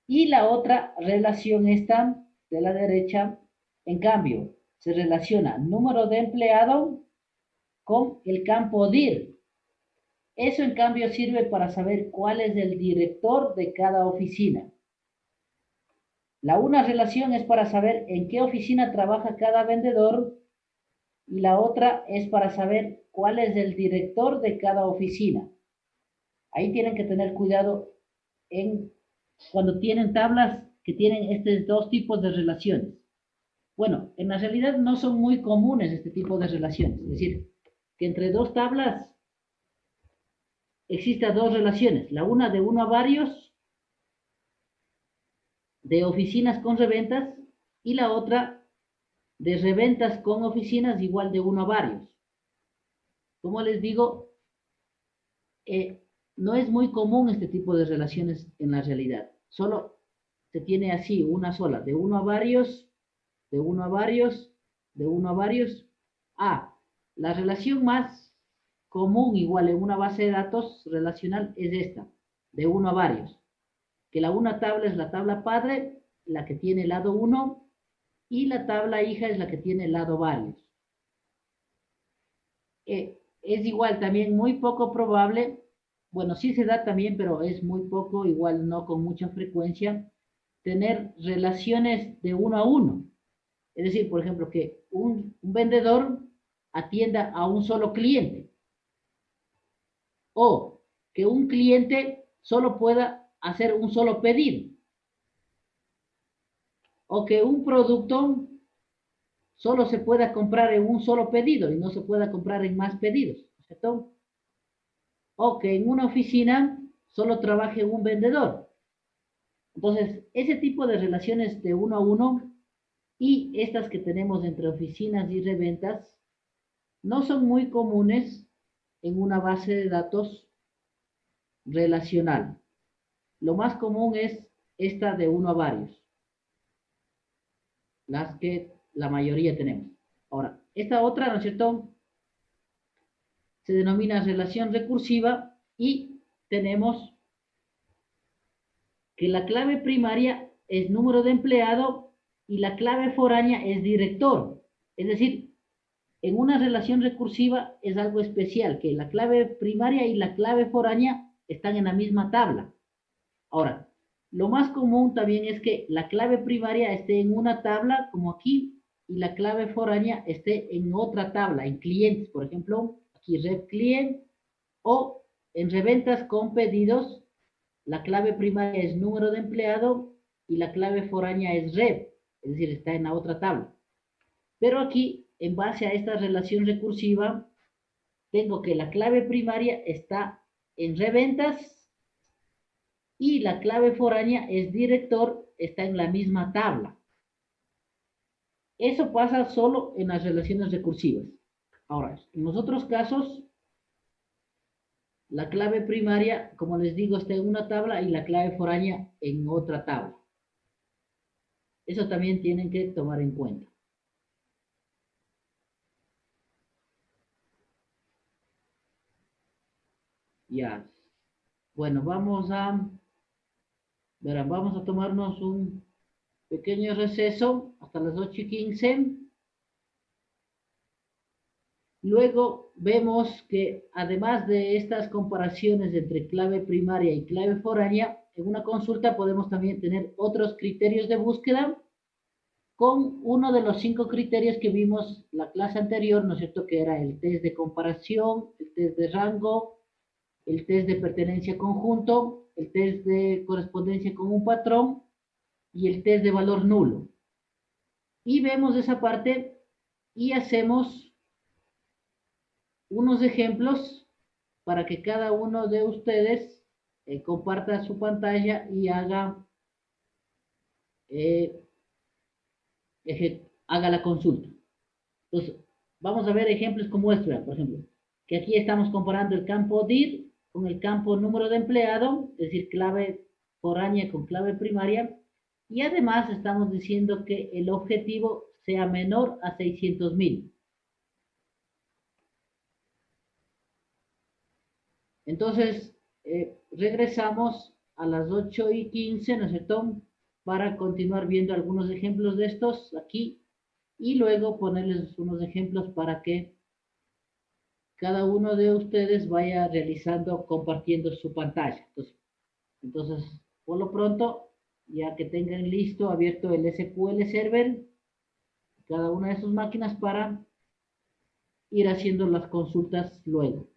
Y la otra relación esta de la derecha, en cambio, se relaciona número de empleado con el campo DIR. Eso en cambio sirve para saber cuál es el director de cada oficina. La una relación es para saber en qué oficina trabaja cada vendedor y la otra es para saber cuál es el director de cada oficina. Ahí tienen que tener cuidado cuando tienen tablas que tienen estos dos tipos de relaciones. Bueno, en la realidad no son muy comunes este tipo de relaciones. Es decir, que entre dos tablas existan dos relaciones. La una de uno a varios de oficinas con reventas y la otra de reventas con oficinas igual de uno a varios. Como les digo, no es muy común este tipo de relaciones en la realidad. Solo se tiene así, una sola, de uno a varios, de uno a varios, de uno a varios. La relación más común igual en una base de datos relacional es esta, de uno a varios. Que la una tabla es la tabla padre, la que tiene el lado 1, y la tabla hija es la que tiene el lado varios. Es igual también muy poco probable, bueno, sí se da también, pero es muy poco, igual no con mucha frecuencia, tener relaciones de uno a uno. Es decir, por ejemplo, que un vendedor atienda a un solo cliente o que un cliente solo pueda hacer un solo pedido o que un producto solo se pueda comprar en un solo pedido y no se pueda comprar en más pedidos, ¿cierto? O que en una oficina solo trabaje un vendedor. Entonces, ese tipo de relaciones de uno a uno y estas que tenemos entre oficinas y reventas no son muy comunes en una base de datos relacional. Lo más común es esta de uno a varios, las que la mayoría tenemos. Ahora, esta otra, ¿no es cierto? Se denomina relación recursiva y tenemos que la clave primaria es número de empleado y la clave foránea es director. Es decir, en una relación recursiva es algo especial, que la clave primaria y la clave foránea están en la misma tabla. Ahora, lo más común también es que la clave primaria esté en una tabla, como aquí, y la clave foránea esté en otra tabla, en clientes, por ejemplo, aquí Red Client, o en reventas con pedidos, la clave primaria es número de empleado y la clave foránea es Red, es decir, está en la otra tabla. Pero aquí, en base a esta relación recursiva, tengo que la clave primaria está en reventas y la clave foránea es director, está en la misma tabla. Eso pasa solo en las relaciones recursivas. Ahora, en los otros casos, la clave primaria, como les digo, está en una tabla y la clave foránea en otra tabla. Eso también tienen que tomar en cuenta. Ya. Bueno, vamos a tomarnos un pequeño receso hasta las 8:15. Luego vemos que además de estas comparaciones entre clave primaria y clave foránea, en una consulta podemos también tener otros criterios de búsqueda con uno de los 5 criterios que vimos la clase anterior, ¿no es cierto? Que era el test de comparación, el test de rango, el test de pertenencia conjunto, el test de correspondencia con un patrón y el test de valor nulo. Y vemos esa parte y hacemos unos ejemplos para que cada uno de ustedes comparta su pantalla y eh, haga la consulta. Entonces, vamos a ver ejemplos como este, por ejemplo, que aquí estamos comparando el campo dir con el campo número de empleado, es decir, clave foránea con clave primaria, y además estamos diciendo que el objetivo sea menor a 600.000. Entonces, regresamos a las 8:15, ¿no es cierto? Para continuar viendo algunos ejemplos de estos aquí y luego ponerles unos ejemplos para que cada uno de ustedes vaya realizando, compartiendo su pantalla. Entonces, por lo pronto, ya que tengan listo, abierto el SQL Server, cada una de sus máquinas para ir haciendo las consultas luego.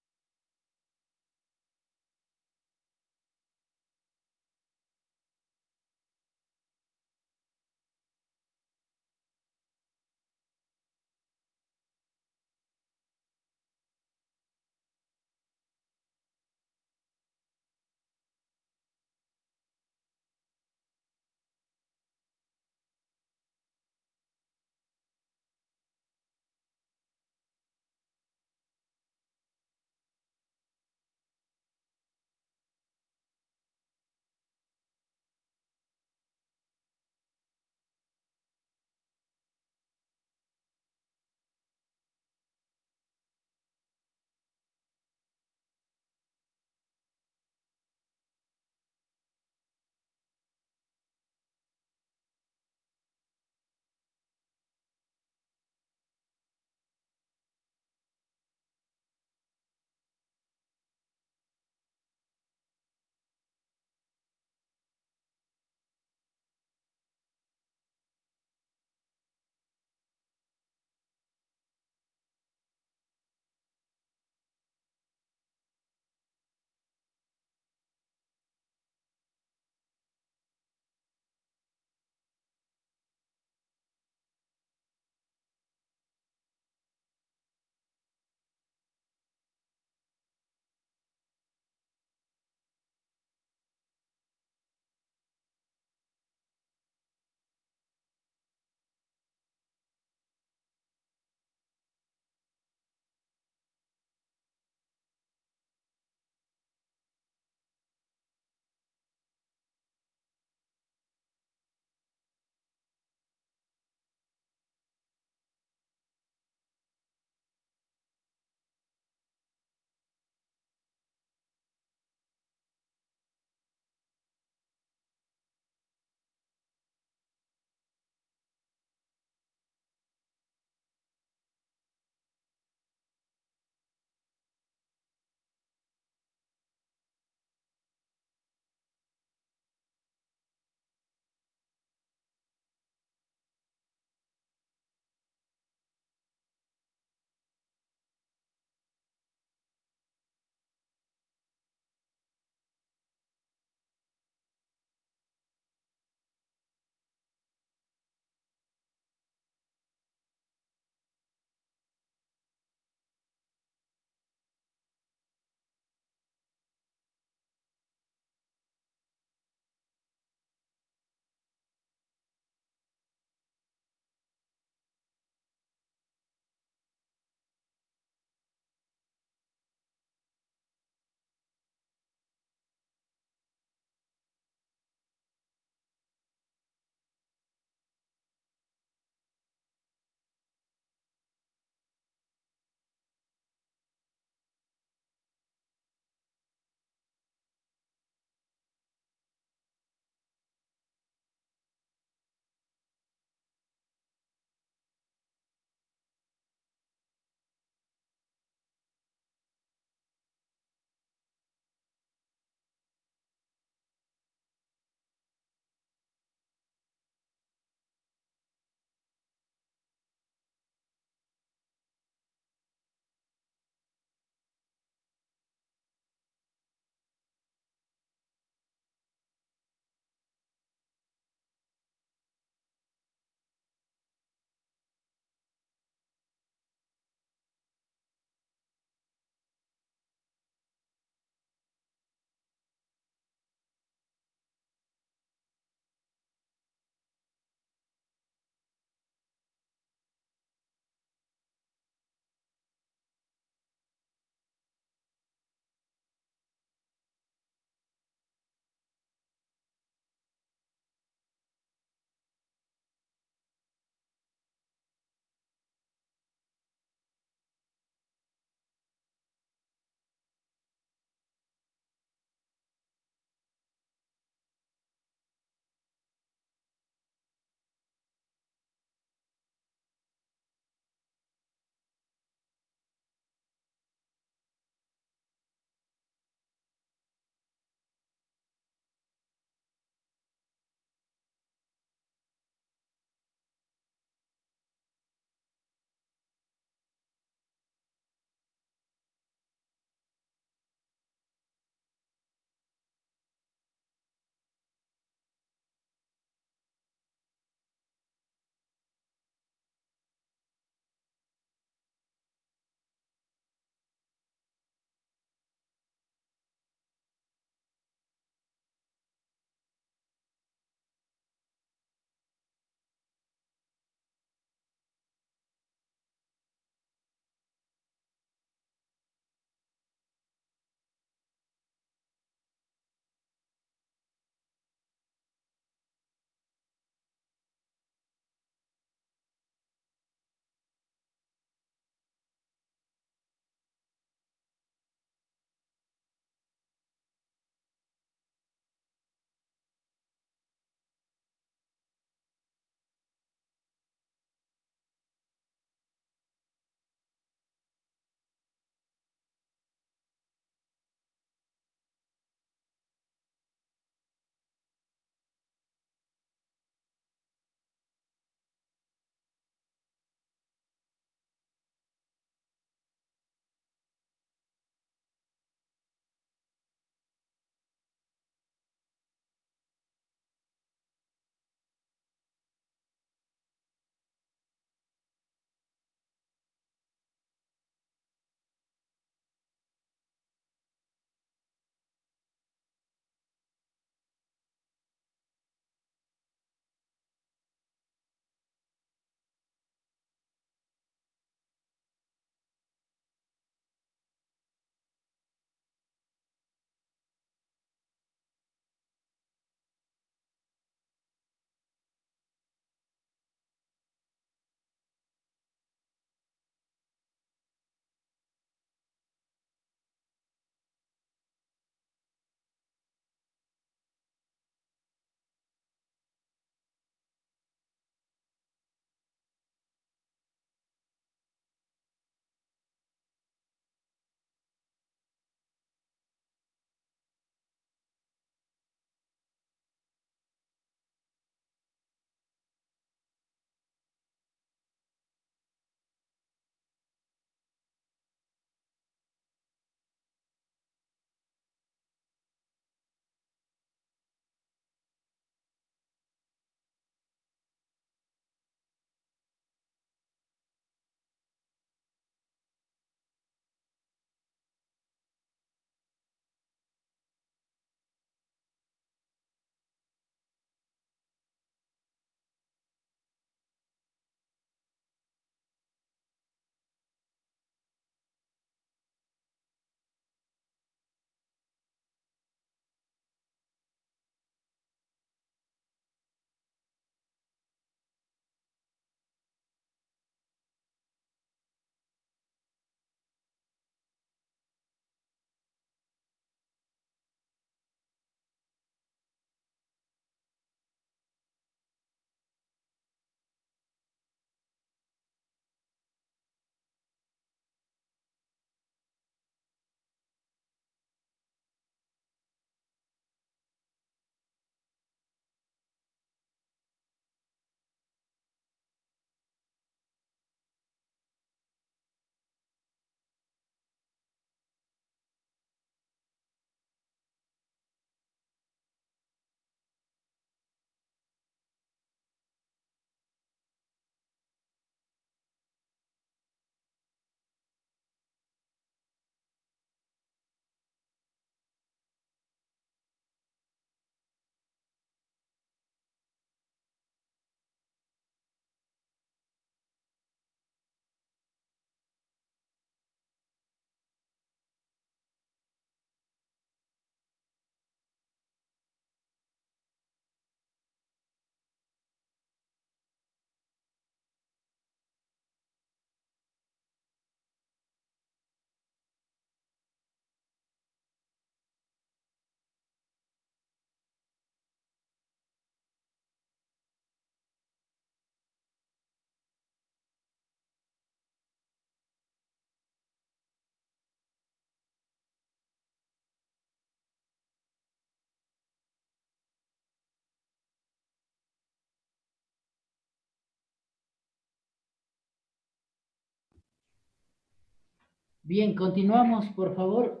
Bien, continuamos, por favor.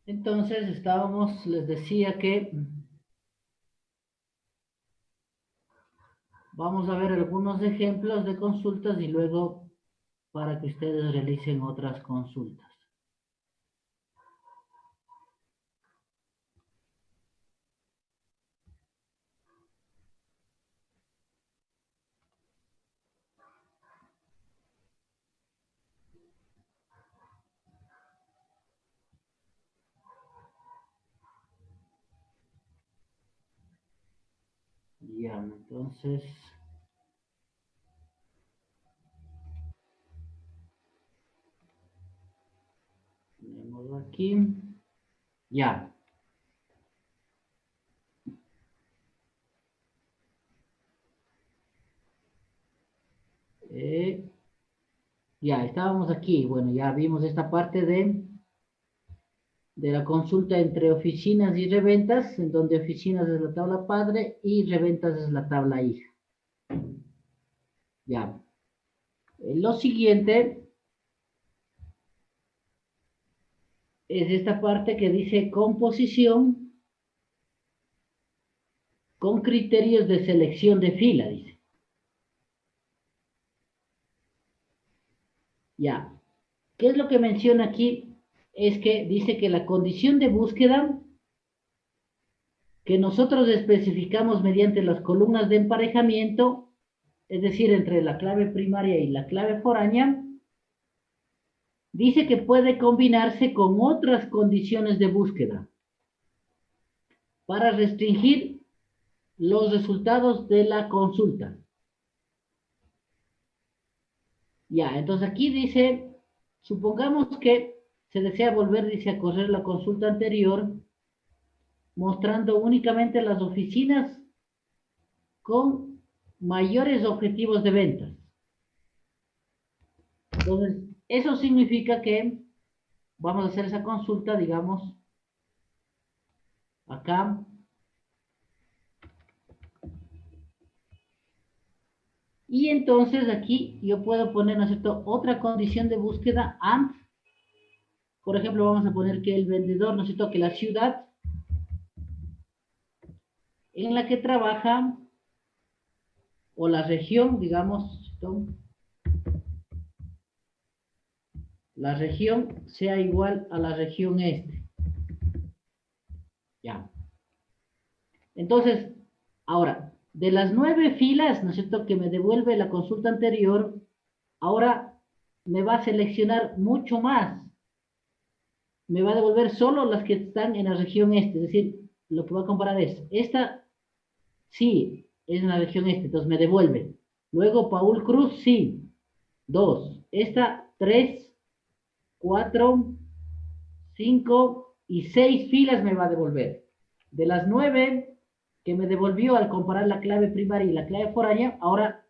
Entonces, les decía que vamos a ver algunos ejemplos de consultas y luego para que ustedes realicen otras consultas. Ya, entonces, tenemos aquí. Ya. Ya, estábamos aquí. Bueno, ya vimos esta parte de la consulta entre oficinas y reventas, en donde oficinas es la tabla padre y reventas es la tabla hija. Ya. Lo siguiente es esta parte que dice composición con criterios de selección de fila, dice. Ya. ¿Qué es lo que menciona aquí? Es que dice que la condición de búsqueda que nosotros especificamos mediante las columnas de emparejamiento, es decir, entre la clave primaria y la clave foránea, dice que puede combinarse con otras condiciones de búsqueda para restringir los resultados de la consulta. Ya, entonces aquí dice, supongamos que se desea volver, dice, a correr la consulta anterior, mostrando únicamente las oficinas con mayores objetivos de ventas. Entonces, eso significa que vamos a hacer esa consulta, digamos, acá. Y entonces aquí yo puedo poner, ¿no es cierto?, otra condición de búsqueda AND. Por ejemplo, vamos a poner que el vendedor, ¿no es cierto?, que la ciudad en la que trabaja o la región, digamos, la región sea igual a la región este. Ya. Entonces, ahora, de las 9 filas, ¿no es cierto?, que me devuelve la consulta anterior, ahora me va a seleccionar mucho más. Me va a devolver solo las que están en la región este. Es decir, lo que voy a comparar es, esta sí es en la región este, entonces me devuelve. Luego Paul Cruz, sí, 2. Esta, 3, 4, 5 y 6 filas me va a devolver. De las 9 que me devolvió al comparar la clave primaria y la clave foránea, ahora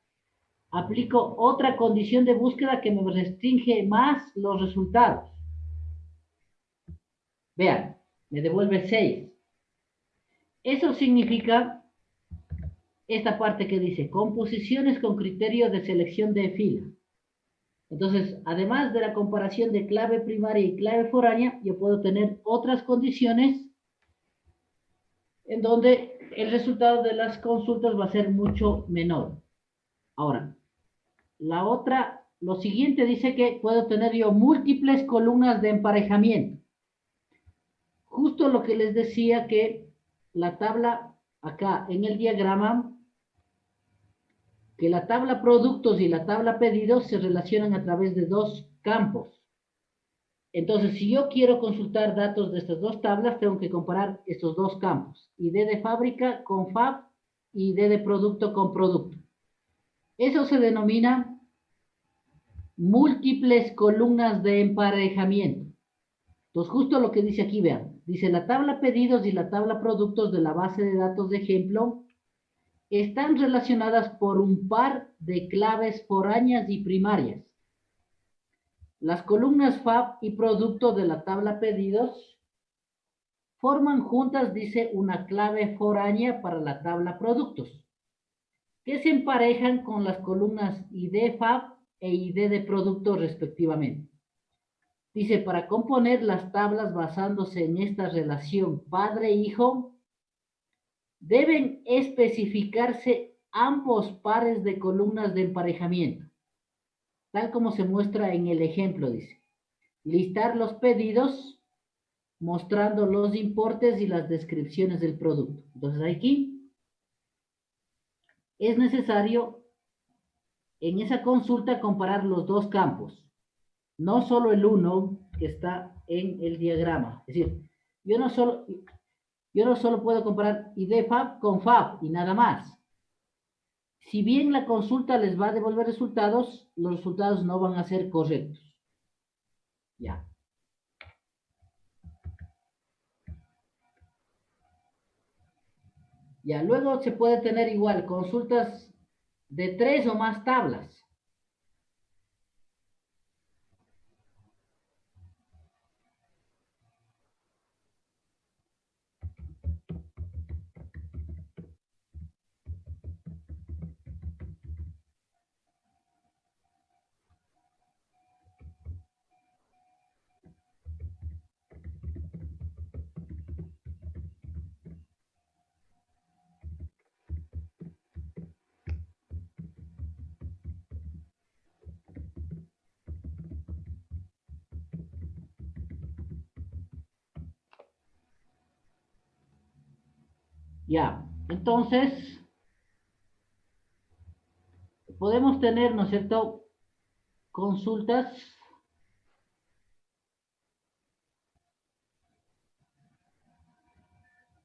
aplico otra condición de búsqueda que me restringe más los resultados. Vean, me devuelve 6. Eso significa esta parte que dice composiciones con criterio de selección de fila. Entonces, además de la comparación de clave primaria y clave foránea, yo puedo tener otras condiciones en donde el resultado de las consultas va a ser mucho menor. Ahora, lo siguiente dice que puedo tener yo múltiples columnas de emparejamiento. Justo lo que les decía que la tabla acá en el diagrama, que la tabla productos y la tabla pedidos se relacionan a través de dos campos. Entonces, si yo quiero consultar datos de estas dos tablas, tengo que comparar estos dos campos, ID de fábrica con FAB y ID de producto con producto. Eso se denomina múltiples columnas de emparejamiento. Entonces, justo lo que dice aquí, vean, dice la tabla pedidos y la tabla productos de la base de datos de ejemplo están relacionadas por un par de claves foráneas y primarias. Las columnas FAB y producto de la tabla pedidos forman juntas, dice, una clave foránea para la tabla productos. que se emparejan con las columnas ID FAB e ID de producto respectivamente. Dice, para componer las tablas basándose en esta relación padre-hijo, deben especificarse ambos pares de columnas de emparejamiento, tal como se muestra en el ejemplo, dice. Listar los pedidos mostrando los importes y las descripciones del producto. Entonces aquí es necesario en esa consulta comparar los dos campos, no solo el uno que está en el diagrama. Es decir, yo no solo puedo comparar ID FAB con FAB y nada más. Si bien la consulta les va a devolver resultados, los resultados no van a ser correctos. Ya. Ya, luego se puede tener igual consultas de 3 o más tablas. Ya, entonces podemos tener, ¿no es cierto?, consultas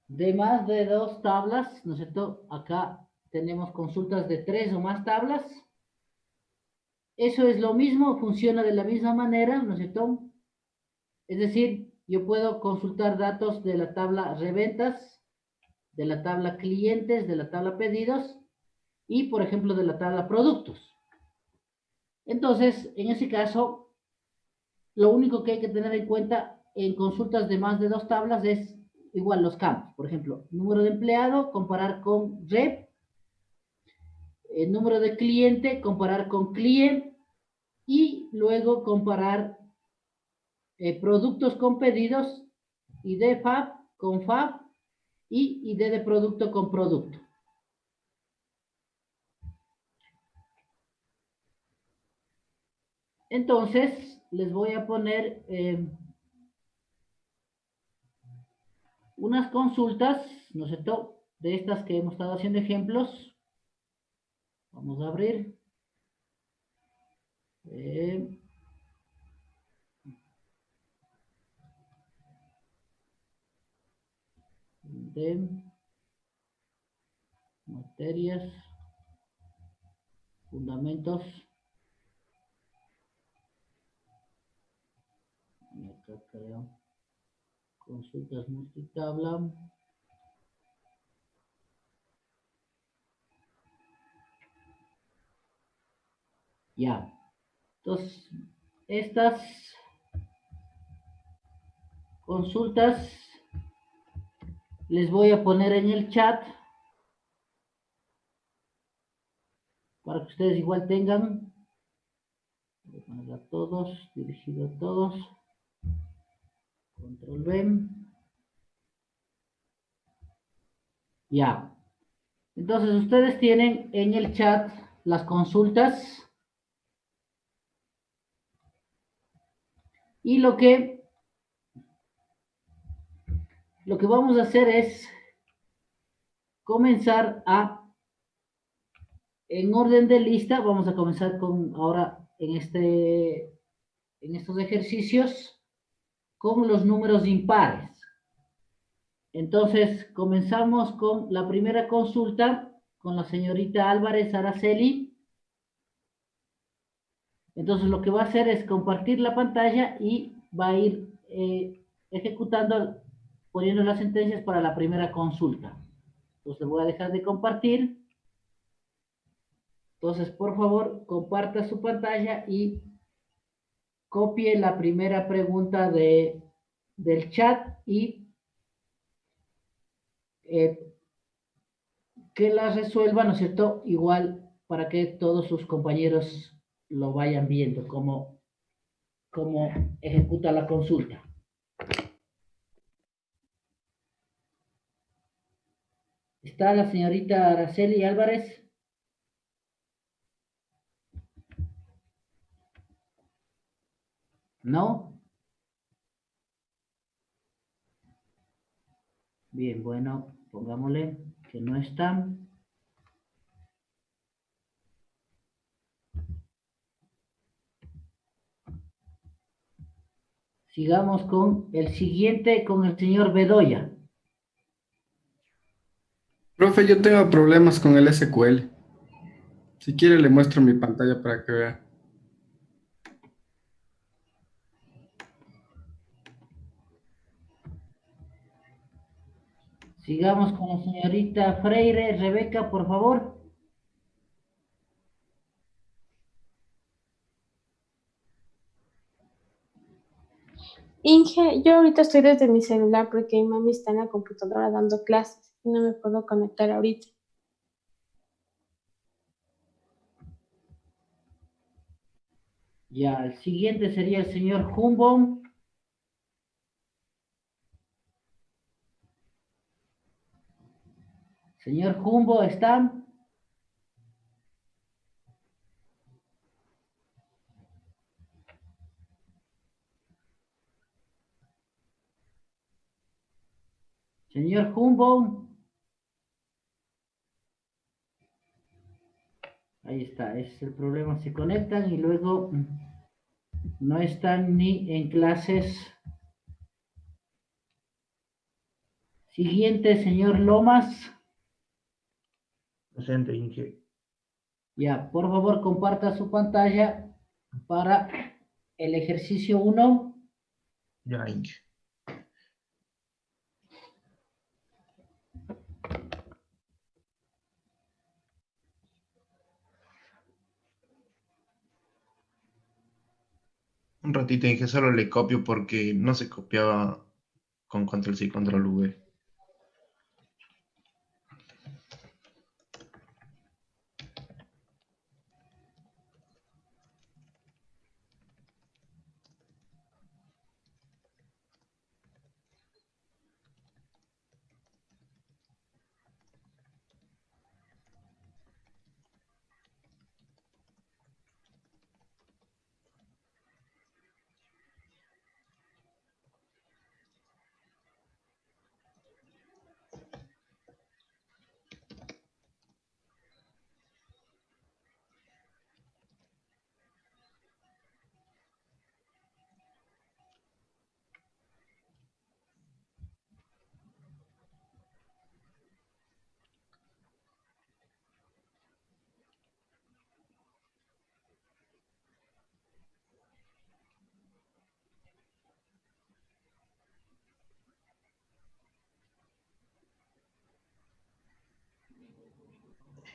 de más de 2 tablas, ¿no es cierto? Acá tenemos consultas de 3 o más tablas. Eso es lo mismo, funciona de la misma manera, ¿no es cierto? Es decir, yo puedo consultar datos de la tabla reventas, de la tabla clientes, de la tabla pedidos y, por ejemplo, de la tabla productos. Entonces, en ese caso, lo único que hay que tener en cuenta en consultas de más de 2 tablas es igual los campos. Por ejemplo, número de empleado, comparar con rep, el número de cliente, comparar con client y luego comparar productos con pedidos, ID FAB con FAB y ID de producto con producto. Entonces, les voy a poner unas consultas, ¿no es cierto?, de estas que hemos estado haciendo ejemplos. Vamos a abrir. De materias, fundamentos. Y acá creo consultas multitabla. Ya. Entonces, estas consultas les voy a poner en el chat para que ustedes igual tengan. Voy a poner a todos, dirigido a todos. Control V. Ya. Entonces ustedes tienen en el chat las consultas y lo que vamos a hacer es comenzar en orden de lista, vamos a comenzar con ahora en estos ejercicios con los números impares. Entonces comenzamos con la primera consulta con la señorita Álvarez Araceli. Entonces lo que va a hacer es compartir la pantalla y va a ir ejecutando, poniendo las sentencias para la primera consulta. Entonces voy a dejar de compartir. Entonces, por favor, comparta su pantalla y copie la primera pregunta del chat y que la resuelva, ¿no es cierto? Igual para que todos sus compañeros lo vayan viendo cómo ejecuta la consulta. ¿Está la señorita Araceli Álvarez? ¿No? Bien, bueno, pongámosle que no está. Sigamos con el siguiente, con el señor Bedoya. Profe, yo tengo problemas con el SQL. Si quiere le muestro mi pantalla para que vea. Sigamos con la señorita Freire. Rebeca, por favor. Inge, yo ahorita estoy desde mi celular porque mi mami está en la computadora dando clases y no me puedo conectar ahorita. Ya, el siguiente sería el señor Humboldt. Señor Jumbo, ¿está? Señor Jumbo. Ahí está, ese es el problema. Se conectan y luego no están ni en clases. Siguiente, señor Lomas. Presente, Inge. Ya, por favor, comparta su pantalla para el ejercicio 1. Ya, Inge. Un ratito, Inge, solo le copio porque no se copiaba con control C y control V.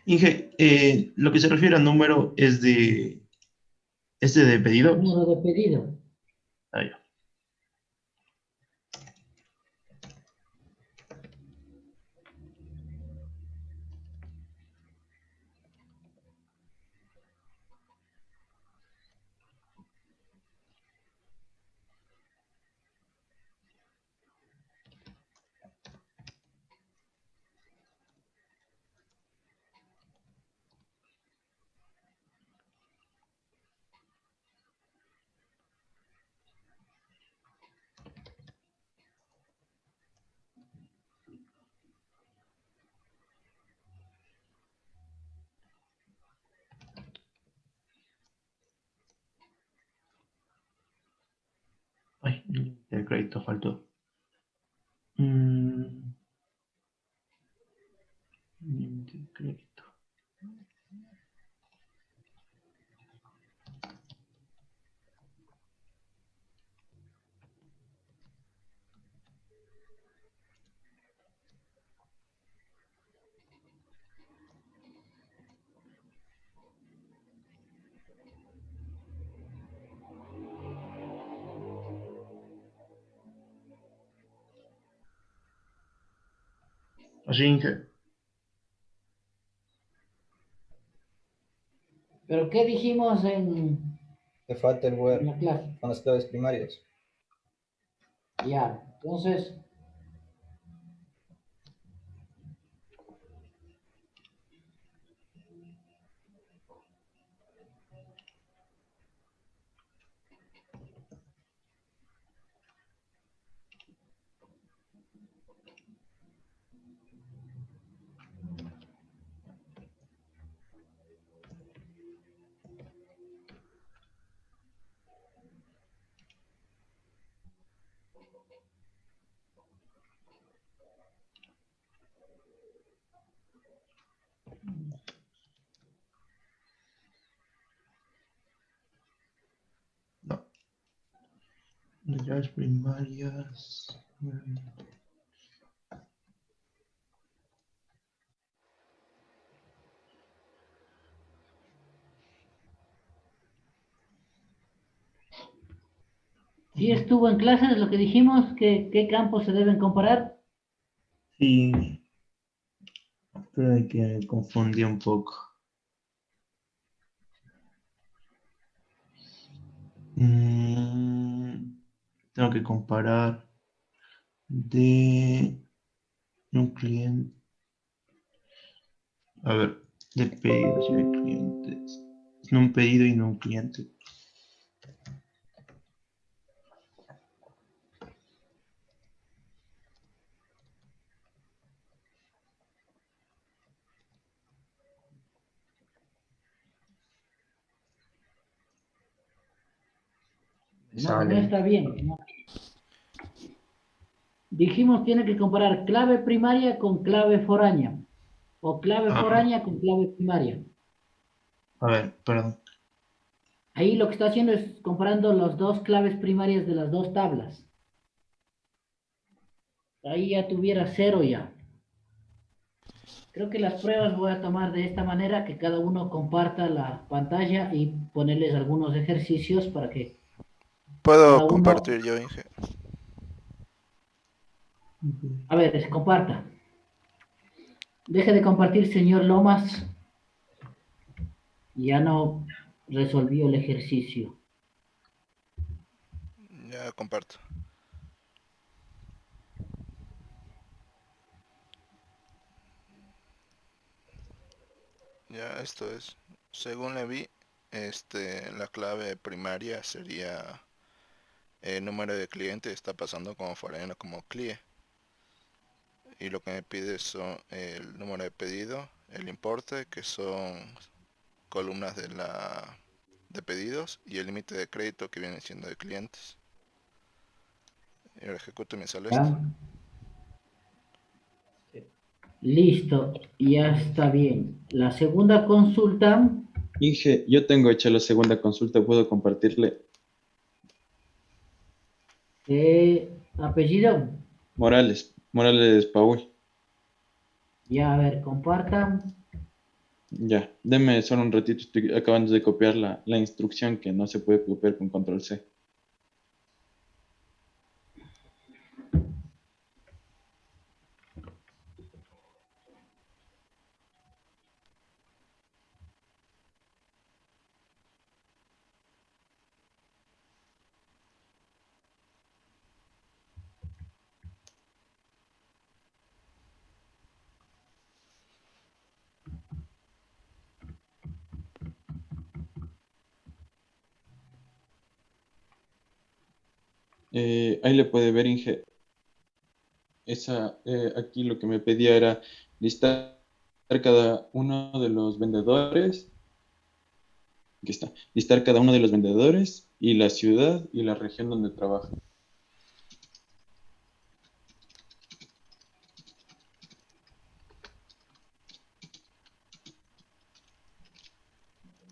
Inge, lo que se refiere al número es de pedido. Número de pedido. Ah, ya. Ay, el crédito faltó. Límite de crédito. Así, Inge. Pero ¿qué dijimos en Te falta el en where la clase? con las claves primarias. Ya, entonces, No. Las llaves primarias. ¿sí estuvo en clases lo que dijimos? ¿Qué campos se deben comparar? Sí, pero que me confundí un poco. Mm, tengo que comparar de un cliente. A ver, de pedidos y de clientes. No un pedido y no un cliente. Me No, no sale. está bien. ¿No? Dijimos tiene que comparar clave primaria con clave foránea o clave Ah, foránea con clave primaria. a ver, perdón. Ahí lo que está haciendo es comparando las dos claves primarias de las dos tablas. Ahí ya tuviera cero ya. Creo que las pruebas voy a tomar de esta manera, que cada uno comparta la pantalla y ponerles algunos ejercicios para que cada Puedo uno, compartir yo, Inge. a ver, se comparta. Deje de compartir, señor Lomas. Ya no resolvió el ejercicio. Ya comparto. Ya esto es. Según le vi, la clave primaria sería el número de cliente, está pasando como foreno como CLIE. Y lo que me pide son el número de pedido, el importe, que son columnas de pedidos, y el límite de crédito que viene siendo de clientes. Y ahora ejecuto y me sale esto. ¿Ya? Listo, ya está bien. La segunda consulta, Inge, yo tengo hecha la segunda consulta, ¿puedo compartirle? apellido. Morales, Morales Paul. Ya, a ver, comparta. Ya, deme solo un ratito, estoy acabando de copiar la instrucción que no se puede copiar con control C. Ahí le puede ver, Inge, aquí lo que me pedía era listar cada uno de los vendedores. Aquí está, listar cada uno de los vendedores y la ciudad y la región donde trabaja.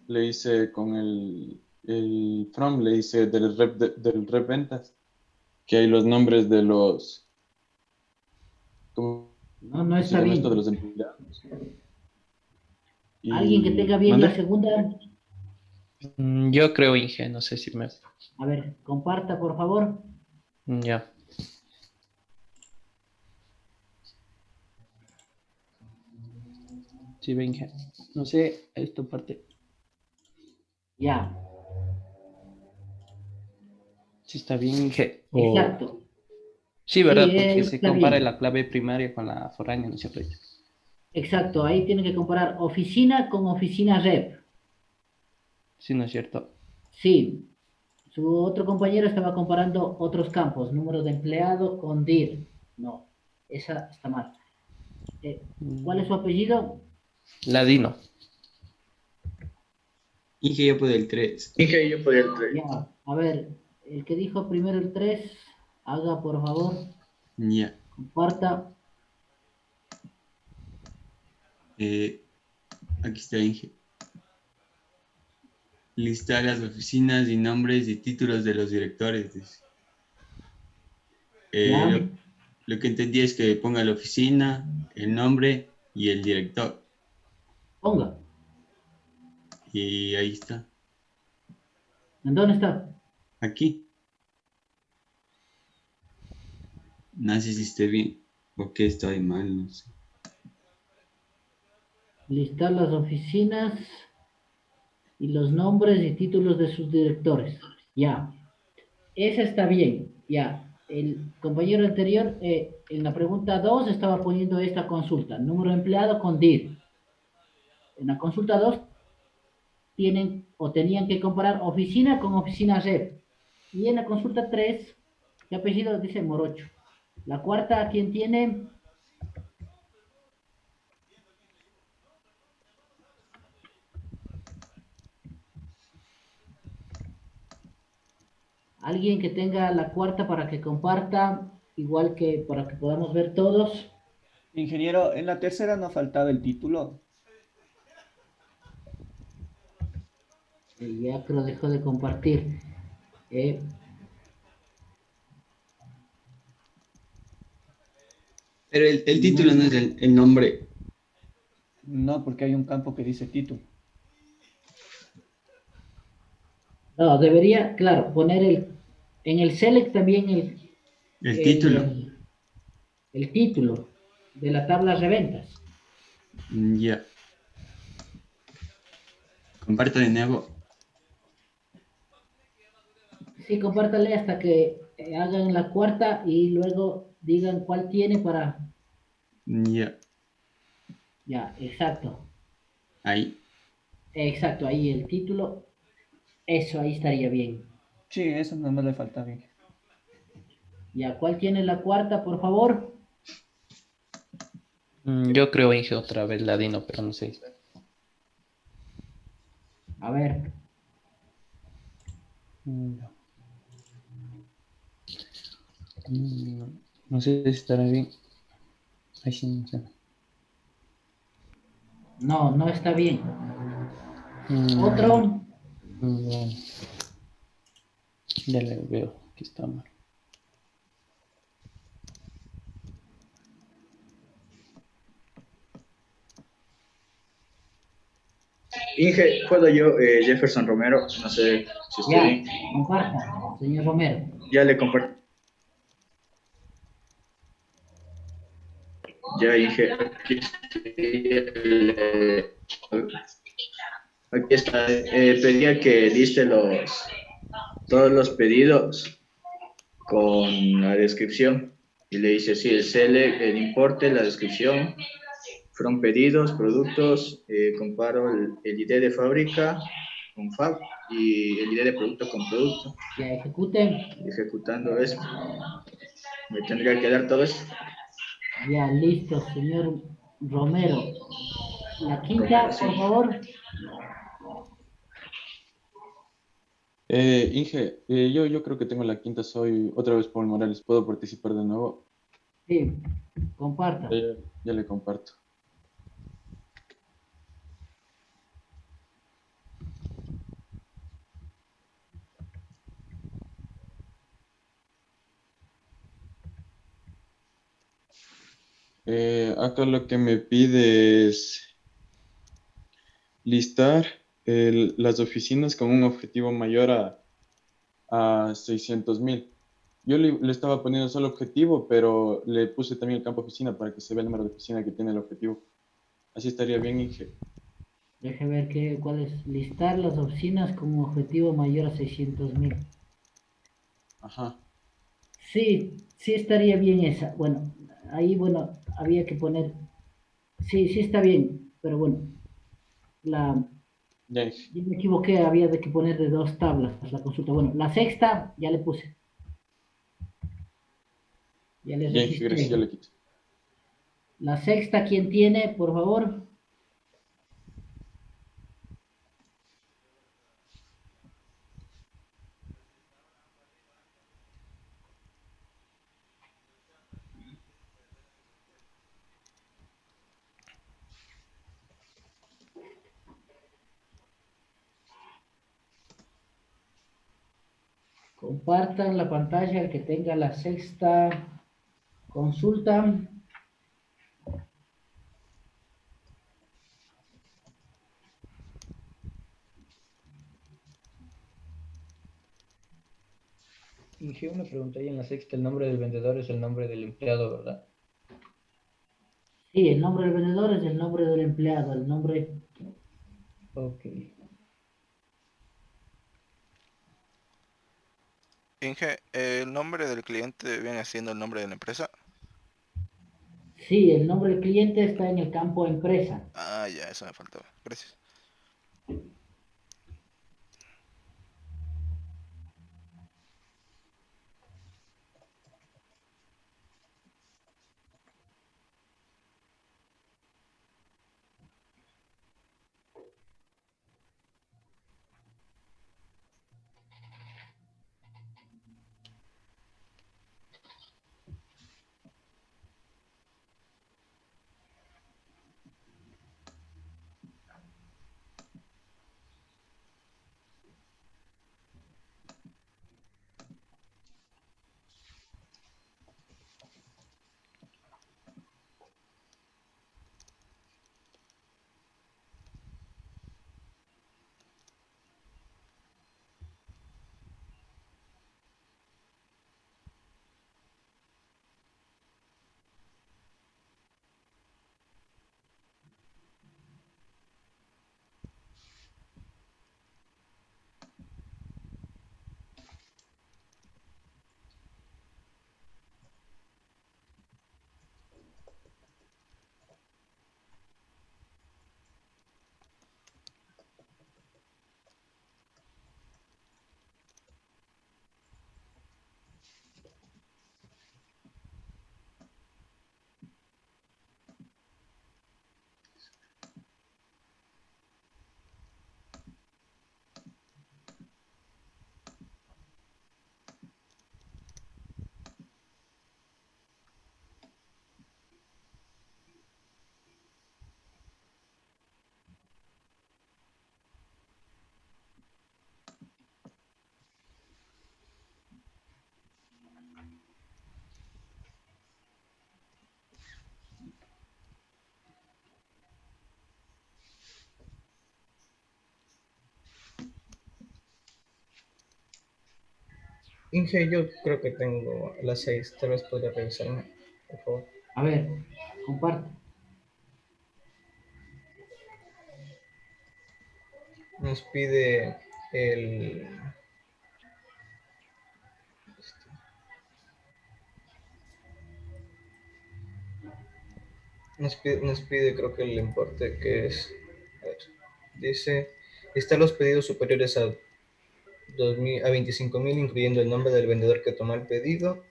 Le hice con el from, le hice del rep ventas, que hay los nombres de los, ¿cómo No, no se está llama esto? De bien. los empleados. ¿Alguien que tenga Y, bien la ¿mande? segunda? Yo creo, Inge, no sé si me... A ver, comparta, por favor. Ya. Sí, ve, Inge. No sé, esto parte. Ya, Sí, está bien, Inge. exacto. Sí, Sí, ¿verdad? Porque se está compara bien. la clave primaria con la foránea, ¿no es cierto? Exacto, ahí tiene que comparar oficina con oficina rep. Sí, ¿no es cierto? Sí, su otro compañero estaba comparando otros campos, número de empleado con DIR. No, esa está mal. ¿Cuál es su apellido? Ladino. Inge ya puede el 3. Dije yo podía el 3. Ya, a ver, el que dijo primero el 3, haga por favor, Ya. comparta. Eh, Aquí está Inge. Listar las oficinas y nombres y títulos de los directores. Dice. Ya, Lo que entendí es que ponga la oficina, el nombre y el director. ponga. Y ahí está. ¿En dónde está? Aquí. No sé si esté bien o que estoy mal, no sé. Listar las oficinas y los nombres y títulos de sus directores. Ya, esa está bien. Ya, el compañero anterior en la pregunta 2 estaba poniendo esta consulta, número de empleado con DIR. En la consulta 2 tienen o tenían que comparar oficina con oficina red. Y en la consulta 3, ¿qué apellido dice Morocho? La cuarta, ¿quién tiene? Alguien que tenga la cuarta para que comparta, igual que para que podamos ver todos. Ingeniero, en la tercera no faltaba el título. Ya que lo dejó de compartir. Eh, Pero el título no no, es el nombre. No, porque hay un campo que dice título. no, debería, claro, poner en el select también El título. el, el título de la tabla reventas. Ya. Comparto de nuevo. Sí, compártale hasta que hagan la cuarta y luego digan cuál tiene para... Ya. Ya, exacto. Ahí. Exacto, ahí el título. Eso, ahí estaría bien. Sí, eso no me le falta bien. Ya, ¿cuál tiene la cuarta, por favor? Yo creo Inge otra vez Ladino, pero no sé. A ver, No. No, no sé si estará bien. Ahí sí, no sé. no, no está bien. Mm, Otro, bueno, ya le veo que está mal. Inge, puedo yo, Jefferson Romero, no sé si esté ya, bien. comparta, señor Romero. Ya le compartí. Ya, Inge, aquí está. Pedía que liste todos los pedidos con la descripción. Y le dice, sí, el select, el importe, la descripción, from pedidos, productos, comparo el ID de fábrica con fab y el ID de producto con producto. Ya ejecuten. Ejecutando esto, me tendría que dar todo esto. Ya, listo, señor Romero. La Romero, quinta, sí. por favor. Inge, yo creo que tengo la quinta, soy otra vez Paul Morales, ¿puedo participar de nuevo? Sí, comparta. Ya le comparto. Acá lo que me pide es listar las oficinas con un objetivo mayor a 600.000. Yo le estaba poniendo solo objetivo, pero le puse también el campo oficina para que se vea el número de oficina que tiene el objetivo. Así estaría bien, Inge. Deje ver cuál es. Listar las oficinas con un objetivo mayor a 600.000. Ajá. Sí, sí estaría bien esa. Bueno, ahí, bueno, había que poner. Sí, sí está bien, pero bueno, la, Ya dije. yo me equivoqué, había de que poner de dos tablas la consulta. Bueno, la sexta ya le puse, ya le Ya dije, gracias, ya registré. le quito. La sexta, ¿quién tiene, por favor? Compartan la pantalla el que tenga la sexta consulta. Inge, una pregunta ahí en la sexta, el nombre del vendedor es el nombre del empleado, ¿verdad? Sí, el nombre del vendedor es el nombre del empleado, el nombre. Ok. Inge, ¿el nombre del cliente viene siendo el nombre de la empresa? Sí, el nombre del cliente está en el campo empresa. Ah, ya, eso me faltaba. Gracias. Inge, yo creo que tengo las 6, tal vez podría revisarme, por favor. A ver, comparte. Nos pide el... Nos pide creo que el importe que es... A ver, dice, están los pedidos superiores a 2.000, a 25.000, incluyendo el nombre del vendedor que tomó el pedido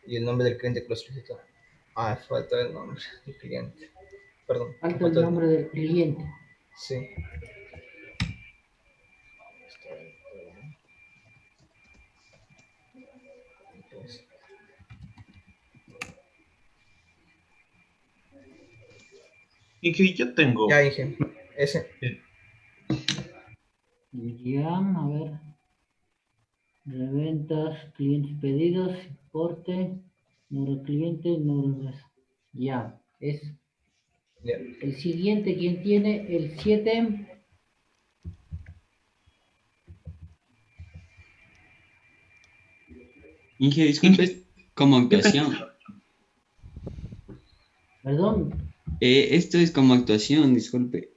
y el nombre del cliente que lo solicitó. Ah, falta el nombre del cliente. Perdón, me Falta el falta el nombre nombre. del cliente. Sí. Inge, yo tengo. Ya, Inge. Ese. Ya, a ver. Reventas, clientes pedidos, importe, número de cliente, número de... Ya, es Ya. el siguiente, ¿quién tiene? El 7. Inge, disculpe, es como Yo tengo. actuación. Perdón, Esto es como actuación, disculpe.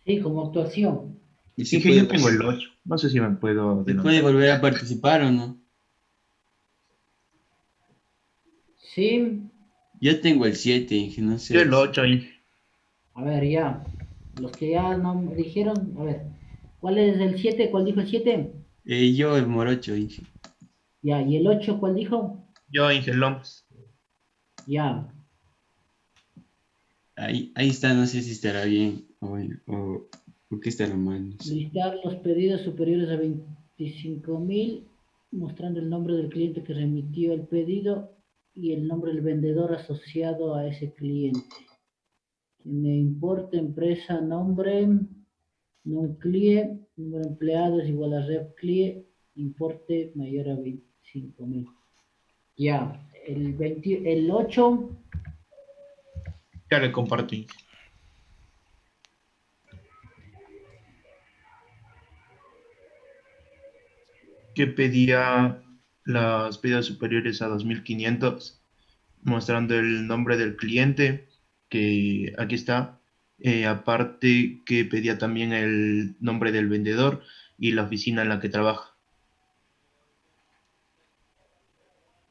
Sí, como actuación. Y sí Inge, puede, yo tengo el 8. No sé si me puedo se puede denominar. volver a participar o no. Sí, Yo tengo el 7, Inge, no Yo sé. el 8, Inge. a ver, ya. Los que ya no me dijeron, a ver, ¿cuál es el 7? ¿Cuál dijo el 7? Yo el morocho, Inge. Ya, ¿y el 8 cuál dijo? Yo, Inge Lomas. Ya, Ahí está, no sé si estará bien o qué estará mal, no sé. listar los pedidos superiores a 25.000, mostrando el nombre del cliente que remitió el pedido y el nombre del vendedor asociado a ese cliente. Me importa empresa, nombre, non CLIE, número de empleados igual a rep CLIE, importe mayor a 25.000. Ya, el 8, Ya le compartí. Que pedía las pedidas superiores a 2.500, mostrando el nombre del cliente, que aquí está. Aparte que pedía también el nombre del vendedor y la oficina en la que trabaja.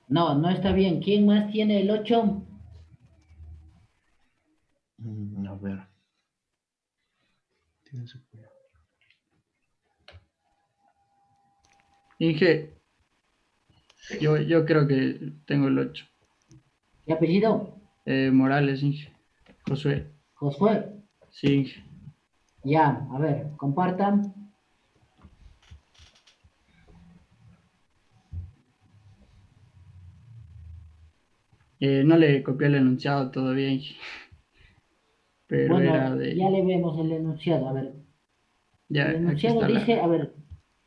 no, no está bien. ¿Quién más tiene el 8? A ver. Inge, yo creo que tengo el 8. ¿Qué apellido? Morales, Inge. Josué. Josué. Sí, Inge. Ya, a ver, compartan. No le copié el enunciado todavía, Inge. Pero era Bueno, ya de... le vemos el enunciado. A ver, el Ya, aquí enunciado está dice, la... a ver,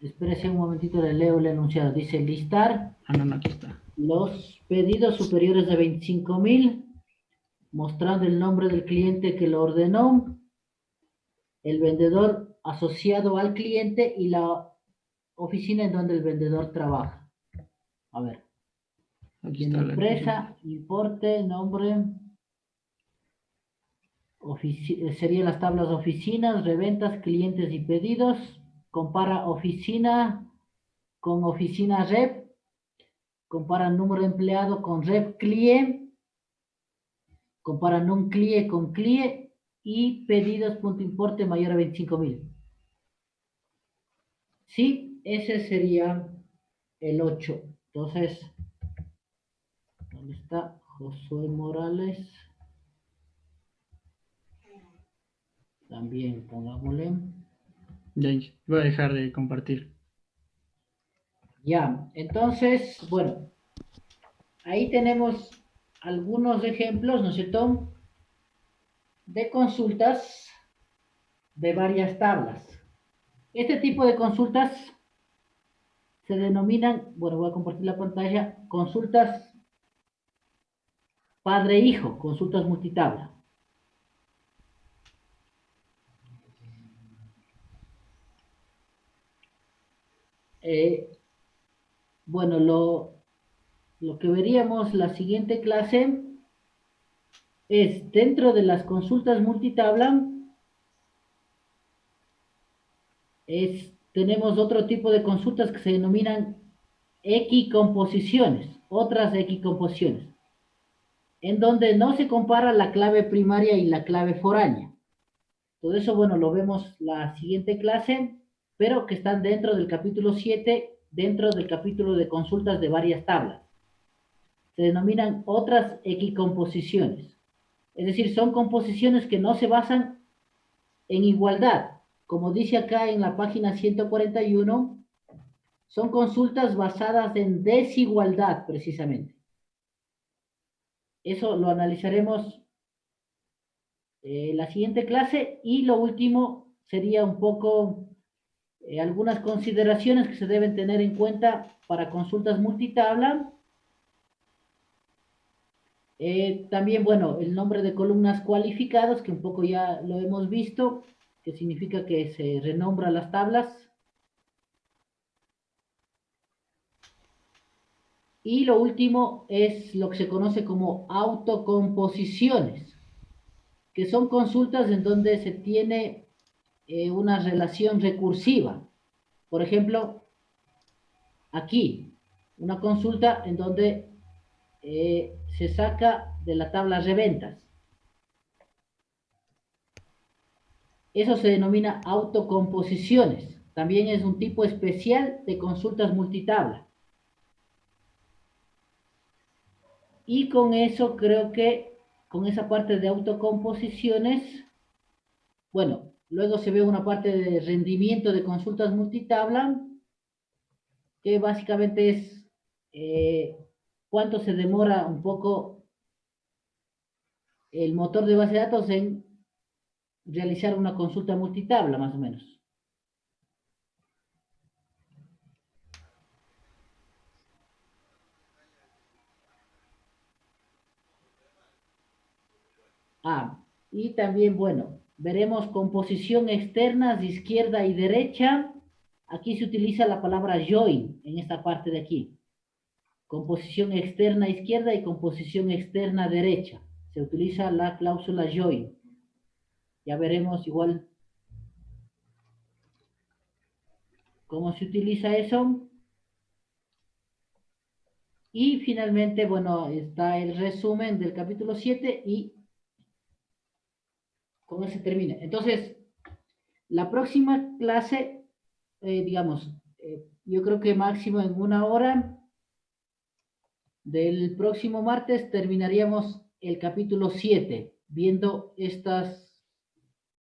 espérese un momentito, le leo el enunciado. Dice listar Ah, no, aquí está. los pedidos superiores a 25.000, mostrando el nombre del cliente que lo ordenó, el vendedor asociado al cliente y la oficina en donde el vendedor trabaja. A ver, Aquí tiene está la cosa. empresa, importe, nombre, serían las tablas oficinas, reventas, clientes y pedidos. Compara oficina con oficina rep. Compara número de empleado con rep cliente. Compara non CLIE con CLIE y pedidos punto importe mayor a 25.000. Sí, ese sería el 8. Entonces, ¿dónde está Josué Morales? También pongámosle. Ya, Inge. Voy a dejar de compartir. Ya, entonces, bueno, ahí tenemos algunos ejemplos, ¿no es cierto?, de consultas de varias tablas. Este tipo de consultas se denominan, bueno, voy a compartir la pantalla, consultas padre-hijo, consultas multitabla. Bueno, lo que veríamos la siguiente clase es dentro de las consultas multitabla, tenemos otro tipo de consultas que se denominan equicomposiciones, otras equicomposiciones, en donde no se compara la clave primaria y la clave foránea. Todo eso, bueno, lo vemos la siguiente clase, pero que están dentro del capítulo 7, dentro del capítulo de consultas de varias tablas. Se denominan otras equicomposiciones. Es decir, son composiciones que no se basan en igualdad. Como dice acá en la página 141, son consultas basadas en desigualdad, precisamente. Eso lo analizaremos en la siguiente clase. Y lo último sería un poco algunas consideraciones que se deben tener en cuenta para consultas multitabla. También, bueno, el nombre de columnas cualificados, que un poco ya lo hemos visto, que significa que se renombran las tablas. Y lo último es lo que se conoce como autocomposiciones, que son consultas en donde se tiene una relación recursiva. Por ejemplo, aquí, una consulta en donde se saca de la tabla reventas. Eso se denomina autocomposiciones. También es un tipo especial de consultas multitabla. Y con eso creo que, con esa parte de autocomposiciones, bueno, luego se ve una parte de rendimiento de consultas multitabla, que básicamente es cuánto se demora un poco el motor de base de datos en realizar una consulta multitabla, más o menos. Y también, bueno, veremos composición externa de izquierda y derecha. Aquí se utiliza la palabra join en esta parte de aquí. Composición externa izquierda y composición externa derecha. Se utiliza la cláusula join. Ya veremos igual cómo se utiliza eso. Y finalmente, bueno, está el resumen del capítulo 7 y con eso termina. Entonces, la próxima clase, digamos, yo creo que máximo en 1 hora del próximo martes terminaríamos el capítulo 7, viendo estas